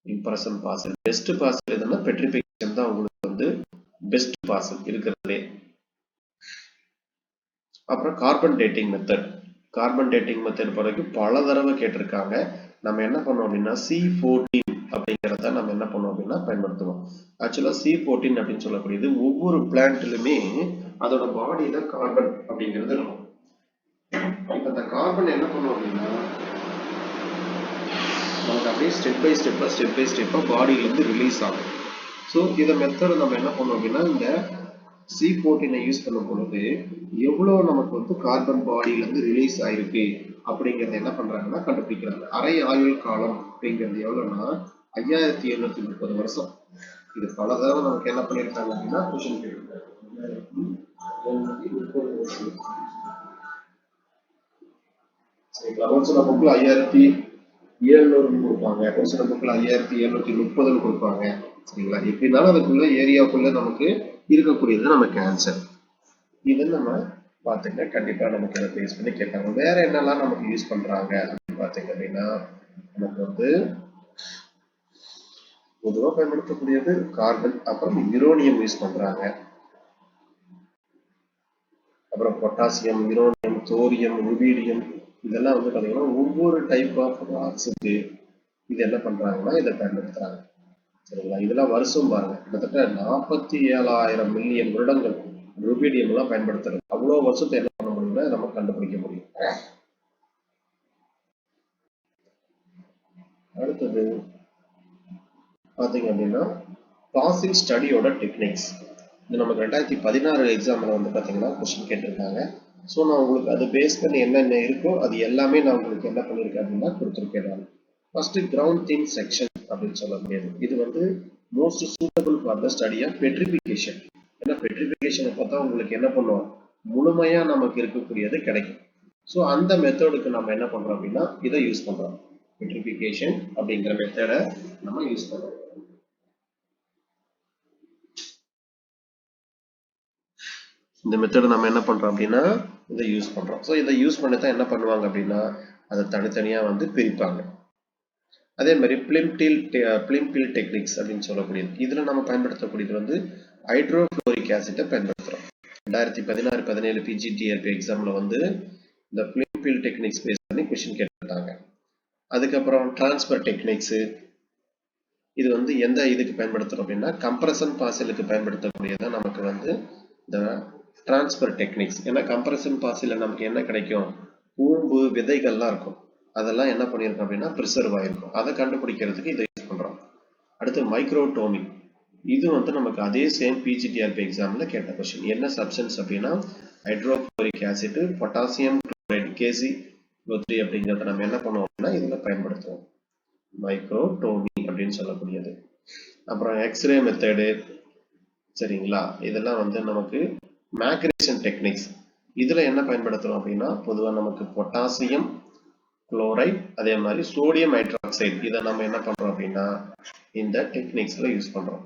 A: இம்ப்ரெஷன் பாசில் பெஸ்ட் பாசில் எதுன்னா பெட்ரிஃபிகேஷன் தான் உங்களுக்கு வந்து பெஸ்ட் பாசில் இருக்கிறதுலே. அப்புறம் carbon dating method. Carbon dating method பிறகு பல தடவை கேட்டிருக்காங்க. நம்ம என்ன பண்ணோம் அப்படின்னா C14 அப்படிங்கிறத நம்ம என்ன பண்ணோம் அப்படின்னா பயன்படுத்துவோம். ஆக்சுவலா C14 அப்படின்னு சொல்லக்கூடியது ஒவ்வொரு பிளான்ட்லுமே அதோட பாடியில கார்பன் அப்படிங்கிறது இருக்கும். இப்ப அந்த கார்பன் என்ன பண்ணும் அப்படின்னா நமக்கு அப்படியே ஸ்டெப் பை ஸ்டெப்பா பாடியில இருந்து ரிலீஸ் ஆகும். ஸோ இதை மெத்தட் நம்ம என்ன பண்ணோம் அப்படின்னா இந்த C14 யூஸ் பண்ணும் பொழுது எவ்வளவு நமக்கு வந்து கார்பன் பாடியில இருந்து ரிலீஸ் ஆயிருக்கு அப்படிங்கறத என்ன பண்றாங்கன்னா கண்டுபிடிக்கிறாங்க. அரை ஆயுள் காலம் அப்படிங்கிறது எவ்வளவுன்னா 5730 வருஷம். இது பல தடவை நமக்கு என்ன பண்ணிருக்காங்க அப்படின்னா கொஸ்டின் கேட்டிருக்காங்க. ஒரு சில புக்ல 5700 கொடுப்பாங்க, ஒரு சில புக்ல 5730 கொடுப்பாங்க. சரிங்களா? எப்படினாலும் அதுக்குள்ள ஏரியாவுக்குள்ள நமக்கு இருக்கக்கூடியது நமக்கு ஆன்சர். இதை நம்ம பார்த்துங்க. கண்டிப்பா நமக்கு இதை பேஸ் பண்ணி கேட்பாங்க. வேற என்னெல்லாம் நமக்கு யூஸ் பண்றாங்க அப்படின்னு பார்த்தீங்க அப்படின்னா நமக்கு வந்து பொதுவாக பயன்படுத்தக்கூடியது கார்பன், அப்புறம் யுரேனியம் யூஸ் பண்றாங்க, அப்புறம் பொட்டாசியம், யுரேனியம், தோரியம், ருபீடியம் இதெல்லாம் வந்து பாத்தீங்கன்னா ஒவ்வொரு டைப் ஆஃப் ராக்ஸுக்கு இது என்ன பண்றாங்கன்னா இதை பயன்படுத்துறாங்க. சரிங்களா? இதெல்லாம் வருஷம் பாருங்க, கிட்டத்தட்ட 47,000 மில்லியன் வருடங்கள் ருபீடியம் எல்லாம் பயன்படுத்துறது. அவ்வளவு வருஷத்தை என்ன பண்ண முடியும்னா நம்ம கண்டுபிடிக்க முடியும். அடுத்தது பாத்தீங்க அப்படின்னா பாசில் ஸ்டடியோட டெக்னிக்ஸ். இது நமக்கு 2016 எக்ஸாம்ல வந்து பாத்தீங்கன்னா கொஸ்டின் கேட்டிருக்காங்க. ஸோ நான் உங்களுக்கு அதை பேஸ் பண்ணி என்னென்ன இருக்கோ அது எல்லாமே நான் உங்களுக்கு என்ன பண்ணியிருக்கேன் அப்படின்னா கொடுத்துருக்கேன். நான் ஃபர்ஸ்ட் கிரவுண்ட் திங் செக்ஷன் அப்படின்னு சொல்ல முடியாது. இது வந்து most suitable for the study of petrification. ஏன்னா பெட்ரிஃபிகேஷனை பார்த்தா உங்களுக்கு என்ன பண்ணுவோம், முழுமையா நமக்கு இருக்கக்கூடியது கிடைக்கும். ஸோ அந்த மெத்தடுக்கு நம்ம என்ன பண்றோம் அப்படின்னா இதை யூஸ் பண்றோம். பெட்ரிஃபிகேஷன் அப்படிங்கிற மெத்தடை நம்ம யூஸ் பண்றோம். இந்த மெத்தடை நம்ம என்ன பண்றோம் அப்படின்னா இதை யூஸ் பண்றோம். ஸோ இதை யூஸ் பண்ணி தான் என்ன பண்ணுவாங்க அப்படின்னா அதை தனித்தனியா வந்து பிரிப்பாங்க. அதே மாதிரி பிளிம்பில் டெக்னிக்ஸ் அப்படின்னு சொல்லக்கூடியது. இதுல நம்ம பயன்படுத்தக்கூடியது வந்து ஹைட்ரோகுளோரிக் ஆசிட்டை பயன்படுத்துறோம். 2016-17 PGTRP எக்ஸாம்ல வந்து இந்த பிளிம்பில் டெக்னிக்ஸ் பேஸ் பண்ணி கொஸ்டின் கேட்டாங்க. அதுக்கப்புறம் டிரான்ஸ்பர் டெக்னிக்ஸ். இது வந்து எந்த இதுக்கு பயன்படுத்துறோம் அப்படின்னா கம்ப்ரஷன் பாசிலுக்கு பயன்படுத்தக்கூடியதான் நமக்கு வந்து இந்த டிரான்ஸ்பர் டெக்னிக்ஸ். ஏன்னா கம்ப்ரஷன் பாசில நமக்கு என்ன கிடைக்கும், பூம்பு விதைகள்லாம் இருக்கும். அதெல்லாம் என்ன பண்ணியிருக்கோம் அப்படின்னா ப்ரிசர்வ் ஆயிருக்கும். அதை கண்டுபிடிக்கிறதுக்கு இதை யூஸ் பண்றோம். அடுத்து மைக்ரோடோமிக். இது வந்து நமக்கு அதே சேம் பிஜிடிஆர்பி எக்ஸாம்ல கேட்ட கொஸ்டின். என்ன சப்ஸ்டன்ஸ் அப்படின்னா hydrochloric acid, potassium chloride, KCO3 அப்படிங்கிறத நம்ம என்ன பண்ணுவோம் அப்படின்னா இதுல பயன்படுத்துவோம். மைக்ரோடோமி அப்படின்னு சொல்லக்கூடியது. அப்புறம் எக்ஸ்ரே மெத்தடு, சரிங்களா, இதெல்லாம் வந்து நமக்கு மேக்ரேஷன் டெக்னிக்ஸ். இதுல என்ன பயன்படுத்துறோம் அப்படின்னா பொதுவாக நமக்கு பொட்டாசியம் குளோரைட், அதே மாதிரி சோடியம் ஹைட்ராக்சைடு, இதை நம்ம என்ன பண்றோம் அப்படின்னா இந்த டெக்னிக்ஸ்ல யூஸ் பண்றோம்.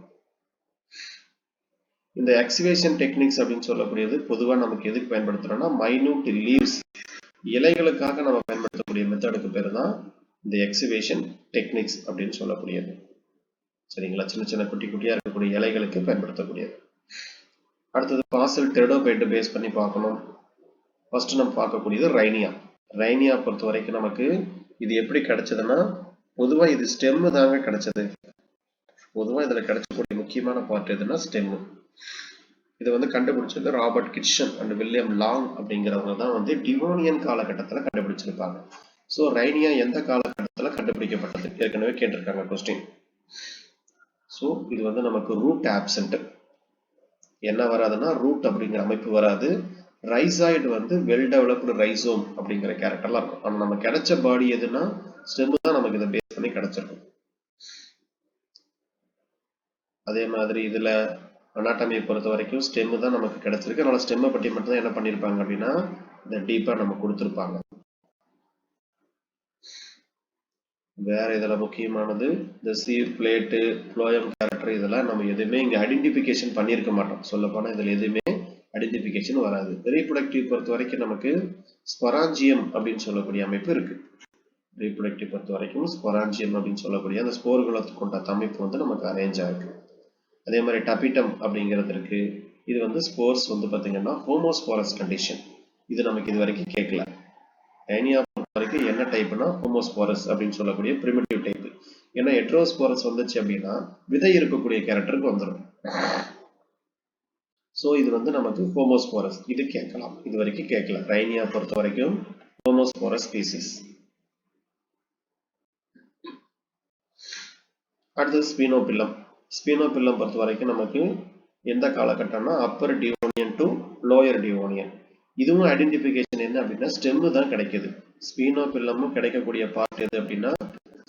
A: இந்த எக்ஸ்வேஷன் டெக்னிக்ஸ் அப்படின்னு சொல்லக்கூடியது பொதுவாக நமக்கு எதுக்கு பயன்படுத்துறோம்னா மைனூட் லீவ்ஸ், இலைகளுக்காக நம்ம பயன்படுத்தக்கூடிய மெத்தடுக்கு பேர் தான் இந்த எக்ஸ்வேஷன் டெக்னிக்ஸ் அப்படின்னு சொல்லக்கூடியது. சரிங்களா, சின்ன சின்ன குட்டி குட்டியா இருக்கக்கூடிய இலைகளுக்கு பயன்படுத்தக்கூடியது. அடுத்தது பாசல் டெரடோபைட்டை பேஸ் பண்ணி பார்க்கணும். ஃபர்ஸ்ட் நம்ம பார்க்கக்கூடியது ரைனியா. ரைனியா பொறுத்த வரைக்கும் நமக்கு இது எப்படி கிடைச்சதுன்னா பொதுவா இது ஸ்டெம் தாங்க கிடைச்சது. பொதுவா இதுல கிடைச்சக்கூடிய முக்கியமான பார்ட் எதுன்னா ஸ்டெம். இது வந்து கண்டுபிடிச்சது Robert kitchen and William long அப்படிங்கிறவங்க தான் வந்து டிவோனியன் காலகட்டத்துல கண்டுபிடிச்சிருப்பாங்க. ஸோ ரைனியா எந்த காலகட்டத்துல கண்டுபிடிக்கப்பட்டது ஏற்கனவே கேட்டிருக்காங்க கொஸ்டின். ஸோ இது வந்து நமக்கு ரூட் ஆப்சென்ட். என்ன வராதுன்னா ரூட் அப்படிங்கிற அமைப்பு வராது. ரைசாய்டு வந்து வெல் டெவலப்டு ரைசோம் அப்படிங்கிற கேரக்டர்லாம் இருக்கும். ஆனால் நம்ம கிடைச்ச பாடி எதுன்னா ஸ்டெம் தான் நமக்கு இதை பேஸ் பண்ணி கிடைச்சிருக்கும். அதே மாதிரி இதுல அனாட்டமியை பொறுத்த வரைக்கும் ஸ்டெம் தான் நமக்கு கிடைச்சிருக்கு. அதனால ஸ்டெம்மை பற்றி மட்டும் தான் என்ன பண்ணியிருப்பாங்க அப்படின்னா இந்த டீப்பா நம்ம கொடுத்துருப்பாங்க. வேற இதுல முக்கியமானது இந்த சீவ் பிளேட்டு, ஃப்ளோயம் கேரக்டர், இதெல்லாம் நம்ம எதுவுமே இங்க ஐடென்டிபிகேஷன் பண்ணியிருக்க மாட்டோம். சொல்ல போனா இதுல எதுவுமே ஐடென்டிபிகேஷன் வராது. ரீப்ரொடக்டிவ் பொறுத்த வரைக்கும் நமக்கு ஸ்பொராஞ்சியம் அப்படின்னு சொல்லக்கூடிய அமைப்பு இருக்கு. ரீப்ரொடக்டிவ் பொறுத்த வரைக்கும் ஸ்பொராஞ்சியம் அப்படின்னு சொல்லக்கூடிய அந்த ஸ்போர்களை கொண்ட அமைப்பு வந்து நமக்கு அரேஞ்ச் ஆயிருக்கு. அதே மாதிரி டபிட்டம் அப்படிங்கிறது இருக்கு. இது வந்து ஸ்போர்ஸ் வந்து பாத்தீங்கன்னா ஹோமோஸ்போரஸ் கண்டிஷன். இது நமக்கு இது வரைக்கும் கேட்கல. ரைனியா பொறுத்த வரைக்கும் என்ன டைப்னா ஹோமோஸ்போரஸ் அப்படின்னு சொல்லக்கூடிய பிரிமிட்டிவ் டைப். ஏன்னா ஹெட்ரோஸ்போரஸ் வந்துச்சு அப்படின்னா விதை இருக்கக்கூடிய கேரக்டருக்கு வந்துடும். ஸோ இது வந்து நமக்கு ஹோமோஸ்போரஸ், இது கேட்கலாம். இது வரைக்கும் கேட்கல. ரைனியா பொறுத்த வரைக்கும் ஹோமோஸ்போரஸ் ஸ்பீசிஸ். அடுத்தது ஸ்பீனோபில்லம். ஸ்பீனோபில்லம் பொறுத்த வரைக்கும் நமக்கு எந்த காலகட்டம்னா upper Devonian to lower Devonian. இதுவும் ஐடென்டிபிகேஷன் என்ன அப்படின்னா ஸ்டெம்மு தான் கிடைக்குது. ஸ்பீனோபில்லமும் கிடைக்கக்கூடிய பார்ட் எது அப்படின்னா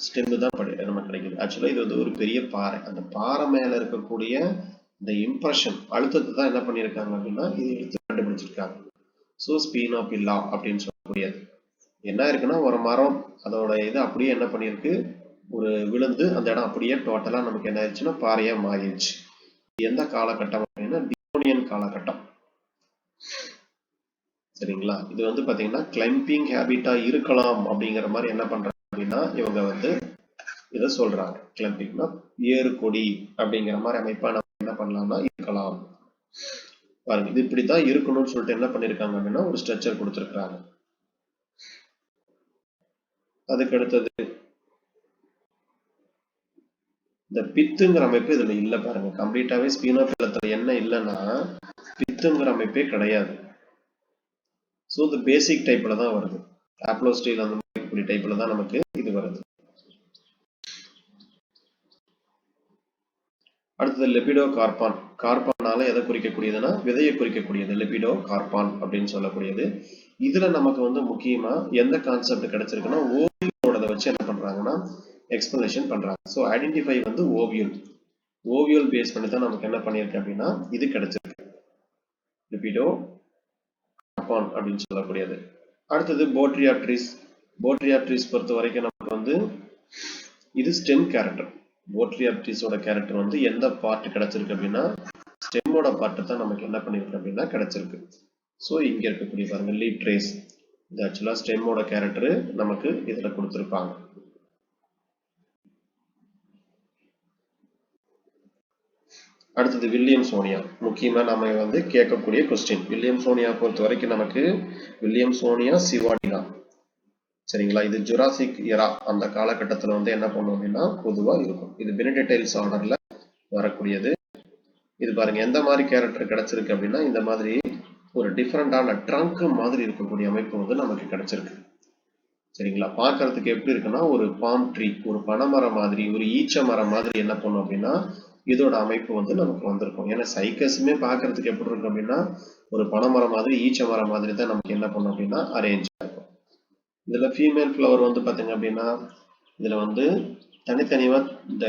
A: ஸ்டெம்மு தான் நமக்கு கிடைக்குது. ஆக்சுவலா இது வந்து ஒரு பெரிய பாறை. அந்த பாறை மேல இருக்கக்கூடிய இந்த இம்ப்ரெஷன் அழுத்தத்தை தான் என்ன பண்ணியிருக்காங்க அப்படின்னா இது எடுத்து கண்டுபிடிச்சிருக்காங்க. ஸோ ஸ்பீனோபில்லா அப்படின்னு சொல்லக்கூடியது என்ன இருக்குன்னா ஒரு மரம் அதோட இது அப்படியே என்ன பண்ணியிருக்கு ஒரு விழுந்து அந்த இடம் அப்படியே டோட்டலா நமக்கு என்ன ஆயிடுச்சுன்னா பாறையா மாறிடுச்சு. எந்த காலகட்டம் அப்படின்னா டிவோனியன் காலகட்டம். சரிங்களா, இது வந்து பாத்தீங்கன்னா கிளைம்பிங் ஹேபிட்டா இருக்கலாம் அப்படிங்கிற மாதிரி என்ன பண்றாங்க அப்படின்னா இவங்க வந்து இதை சொல்றாங்க. கிளம்பிங்னா ஏறு கொடி அப்படிங்கிற மாதிரி அமைப்பா நம்ம என்ன பண்ணலாம்னா இருக்கலாம். பாருங்க இது இப்படித்தான் இருக்கணும்னு சொல்லிட்டு என்ன பண்ணிருக்காங்க அப்படின்னா ஒரு ஸ்ட்ரக்சர் கொடுத்துருக்காங்க. அதுக்கு அடுத்தது இந்த பித்துங்கிற அமைப்பு இதுல இல்ல. பாருங்க கம்ப்ளீட்டாவே ஸ்பீனோபில்லத்துல என்ன இல்லைன்னா பித்துங்கிற அமைப்பே கிடையாது. ஸோ இந்த பேசிக் டைப்ல தான் வருது. ஆப்ளோஸ்டைல் அந்த மாதிரி டைப்ல தான் நமக்கு இது வருது. அடுத்தது லெபிடோ கார்பான். கார்பானால எதை குறிக்கக்கூடியதுன்னா விதையை குறிக்கக்கூடியது லெபிடோ கார்பான் அப்படின்னு சொல்லக்கூடியது. இதுல நமக்கு வந்து முக்கியமா எந்த கான்செப்ட் கிடைச்சிருக்குன்னா ஓவியோட வச்சு என்ன பண்றாங்கன்னா எக்ஸ்பிளனேஷன் பண்றாங்க. ஸோ ஐடென்டிஃபை வந்து ஓவியல். ஓவியல் பேஸ் பண்ணி தான் நமக்கு என்ன பண்ணியிருக்கு அப்படின்னா இது கிடைச்சிருக்கு லிபிடோ கார்பான் அப்படின்னு சொல்லக்கூடியது. அடுத்தது போட்ரியாப்ட்ரிஸ். போட்ரியாப்ட்ரிஸ் பொறுத்த வரைக்கும் நமக்கு வந்து இது ஸ்டெம் கேரக்டர். போட்ரியாப்ட்ரிஸோட கேரக்டர் வந்து எந்த பார்ட் கிடைச்சிருக்கு அப்படின்னா ஸ்டெம்மோட பார்ட் தான் நமக்கு என்ன பண்ணிருக்கு அப்படின்னா கிடைச்சிருக்கு. ஸோ இங்க இருக்கக்கூடிய பாருங்க லீப் ட்ரேஸ், இது ஆக்சுவலா ஸ்டெம்மோட கேரக்டர் நமக்கு இதுல கொடுத்துருப்பாங்க. அடுத்தது வில்லியம்சோனியா. முக்கியமா நம்ம வந்து கேட்கக்கூடிய கொஸ்டின். வில்லியம்சோனியா பொறுத்த வரைக்கும் நமக்கு வில்லியம்சோனியா சிவாடினா. சரிங்களா, இது ஜுராசிக் எரா அந்த காலகட்டத்தில் வந்து என்ன பண்ணும் அப்படின்னா பொதுவாக இருக்கும். இது பெனிடடைல்ஸ் ஆர்டர்ல வரக்கூடியது. இது பாருங்க எந்த மாதிரி கேரக்டர் கிடைச்சிருக்கு அப்படின்னா இந்த மாதிரி ஒரு டிஃப்ரெண்டான ட்ரங்க் மாதிரி இருக்கக்கூடிய அமைப்பு வந்து நமக்கு கிடைச்சிருக்கு. சரிங்களா, பார்க்கறதுக்கு எப்படி இருக்குன்னா ஒரு பாம் ட்ரீ, ஒரு பனைமரம் மாதிரி, ஒரு ஈச்ச மரம் மாதிரி என்ன பண்ணும் அப்படின்னா இதோட அமைப்பு வந்து நமக்கு வந்திருக்கும். ஏன்னா சைக்கஸுமே பார்க்கறதுக்கு எப்படி இருக்கும் அப்படின்னா ஒரு பனைமரம் மாதிரி ஈச்ச மரம் மாதிரி தான் நமக்கு என்ன பண்ணும் அப்படின்னா அரேஞ்ச் ஆகும். இதுல ஃபீமேல் ஃப்ளவர் வந்து பாத்தீங்க அப்படின்னா இதுல வந்து தனித்தனியா இந்த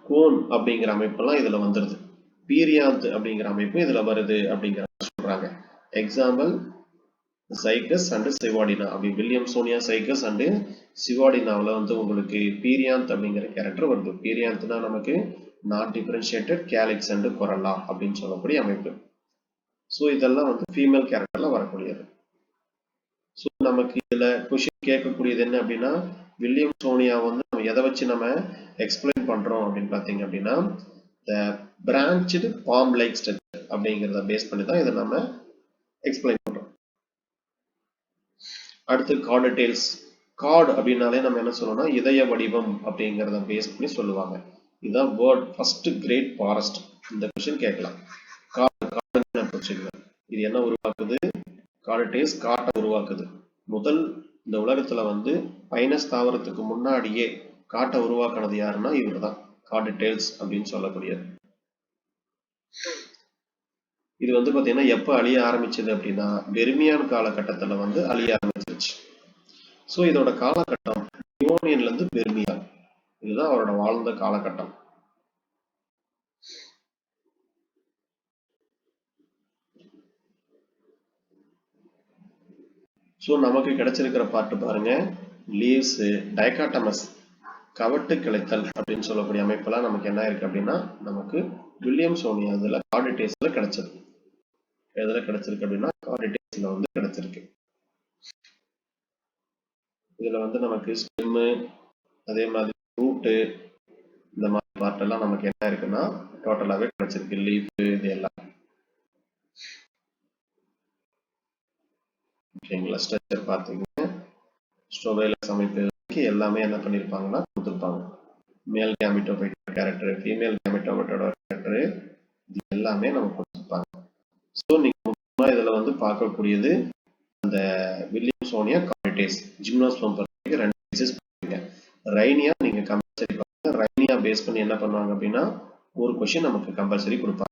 A: கோன் அப்படிங்கிற அமைப்பெல்லாம் இதுல வந்துருது. பீரியாந்த் அப்படிங்கிற அமைப்பு இதுல வருது அப்படிங்கிற சொல்றாங்க. எக்ஸாம்பிள் சைக்கஸ் அண்ட் சிவாடினா. அப்படி வில்லியம்சோனியா சைக்கஸ் அண்ட் சிவாடினாவில் வந்து உங்களுக்கு பீரியாந்த் அப்படிங்கிற கேரக்டர் வருது. பீரியாந்த்னா நமக்கு நான் டிஃபரன்ஷியேட்டட் கேலிக்ஸ் அண்ட் கொரல்லா அப்படின்னு சொல்லக்கூடிய அமைப்பு. ஸோ இதெல்லாம் வந்து ஃபீமேல் கேரக்டர்ல வரக்கூடியது. ஸோ நமக்கு இதுல கொஸ்டின் கேட்கக்கூடியது என்ன அப்படின்னா வில்லியம்சோனியா வந்து நம்ம எதை வச்சு நம்ம எக்ஸ்பிளைன் பண்றோம் அப்படின்னு பாத்தீங்க அப்படின்னா த பிரான்ச்டு பாம் லைக் ஸ்ட்ரக்சர் அப்படிங்கிறத பேஸ் பண்ணி தான் இதை நம்ம எக்ஸ்பிளைன் பண்றோம். அடுத்து கார்டு டெய்ல்ஸ். கார்டு அப்படின்னாலே நம்ம என்ன சொல்லணும்னா இதய வடிவம் அப்படிங்கிறத பேஸ் பண்ணி சொல்லுவாங்க. இதுதான் வேர்ட் ஃபர்ஸ்ட் கிரேட் ஃபாரஸ்ட். இந்த கொஸ்டின் கேட்கலாம். இது என்ன உருவாக்குது? கார்டு டெய்ல்ஸ் காட்டை உருவாக்குது. முதல் இந்த உலகத்துல வந்து பைனஸ் தாவரத்துக்கு முன்னாடியே காட்டை உருவாக்குனது யாருன்னா இவர் தான். கார்டு டெய்ல்ஸ் அப்படின்னு சொல்லக்கூடியது. இது வந்து பாத்தீங்கன்னா எப்ப அழிய ஆரம்பிச்சது அப்படின்னா பெர்மியான் காலகட்டத்துல வந்து அழிய ஆரம்பிச்சிருச்சு. ஸோ இதோட காலகட்டம் டிவோனியன்ல இருந்து பெர்மியான். இதுதான் அவரோட வாழ்ந்த காலகட்டம். ஸோ நமக்கு கிடைச்சிருக்கிற பாட்டு பாருங்க. லீவ்ஸ், டைகாட்டமஸ், கவட்டு கிளைத்தல் அப்படின்னு சொல்லக்கூடிய அமைப்பெல்லாம் நமக்கு என்ன இருக்கு அப்படின்னா நமக்கு வில்லியம்சோனியா இதுல கார்டு டெய்ல்ஸ்ல கிடைச்சது. எதுல கிடைச்சிருக்கு அப்படின்னா கார்டு டெய்ல்ஸ்ல வந்து கிடைச்சிருக்கு. இதுல வந்து நமக்கு ஸ்டெம்மு அதே மாதிரி ரூட்டு இந்த மாதிரி பார்ட் எல்லாம் நமக்கு என்ன இருக்குன்னா டோட்டலாவே கிடைச்சிருக்கு. லீஃப் இது எல்லாம் ஓகேங்களா. ஸ்ட்ரக்சர் பார்த்தீங்கன்னா ஸ்டோவைலஸ் அமைப்பு எல்லாமே என்ன பண்ணிருப்பாங்கன்னா கொடுத்துருப்பாங்க. மேல் கேமிட்டோபைட்டோட கேரக்டர், ஃபீமேல் கேமிட்டோபைட்டோட கேரக்டர் இது எல்லாமே நமக்கு கொடுத்துருப்பாங்க. ஸோ நீங்க முக்கியமா இதுல வந்து பார்க்கக்கூடியது அந்த வில்லியம்சோனியா கார்டேஸ் ஜிம்னோஸ்பெர்ம் பொறுத்தவரைக்கும் 2 டிசீஸ் பண்ணுவீங்க. ரைனியா நீங்க கம்பல்சரி ரைனியா பேஸ் பண்ணி என்ன பண்ணுவாங்க அப்படின்னா ஒரு கொஸ்டின் நமக்கு கம்பல்சரி கொடுப்பாங்க.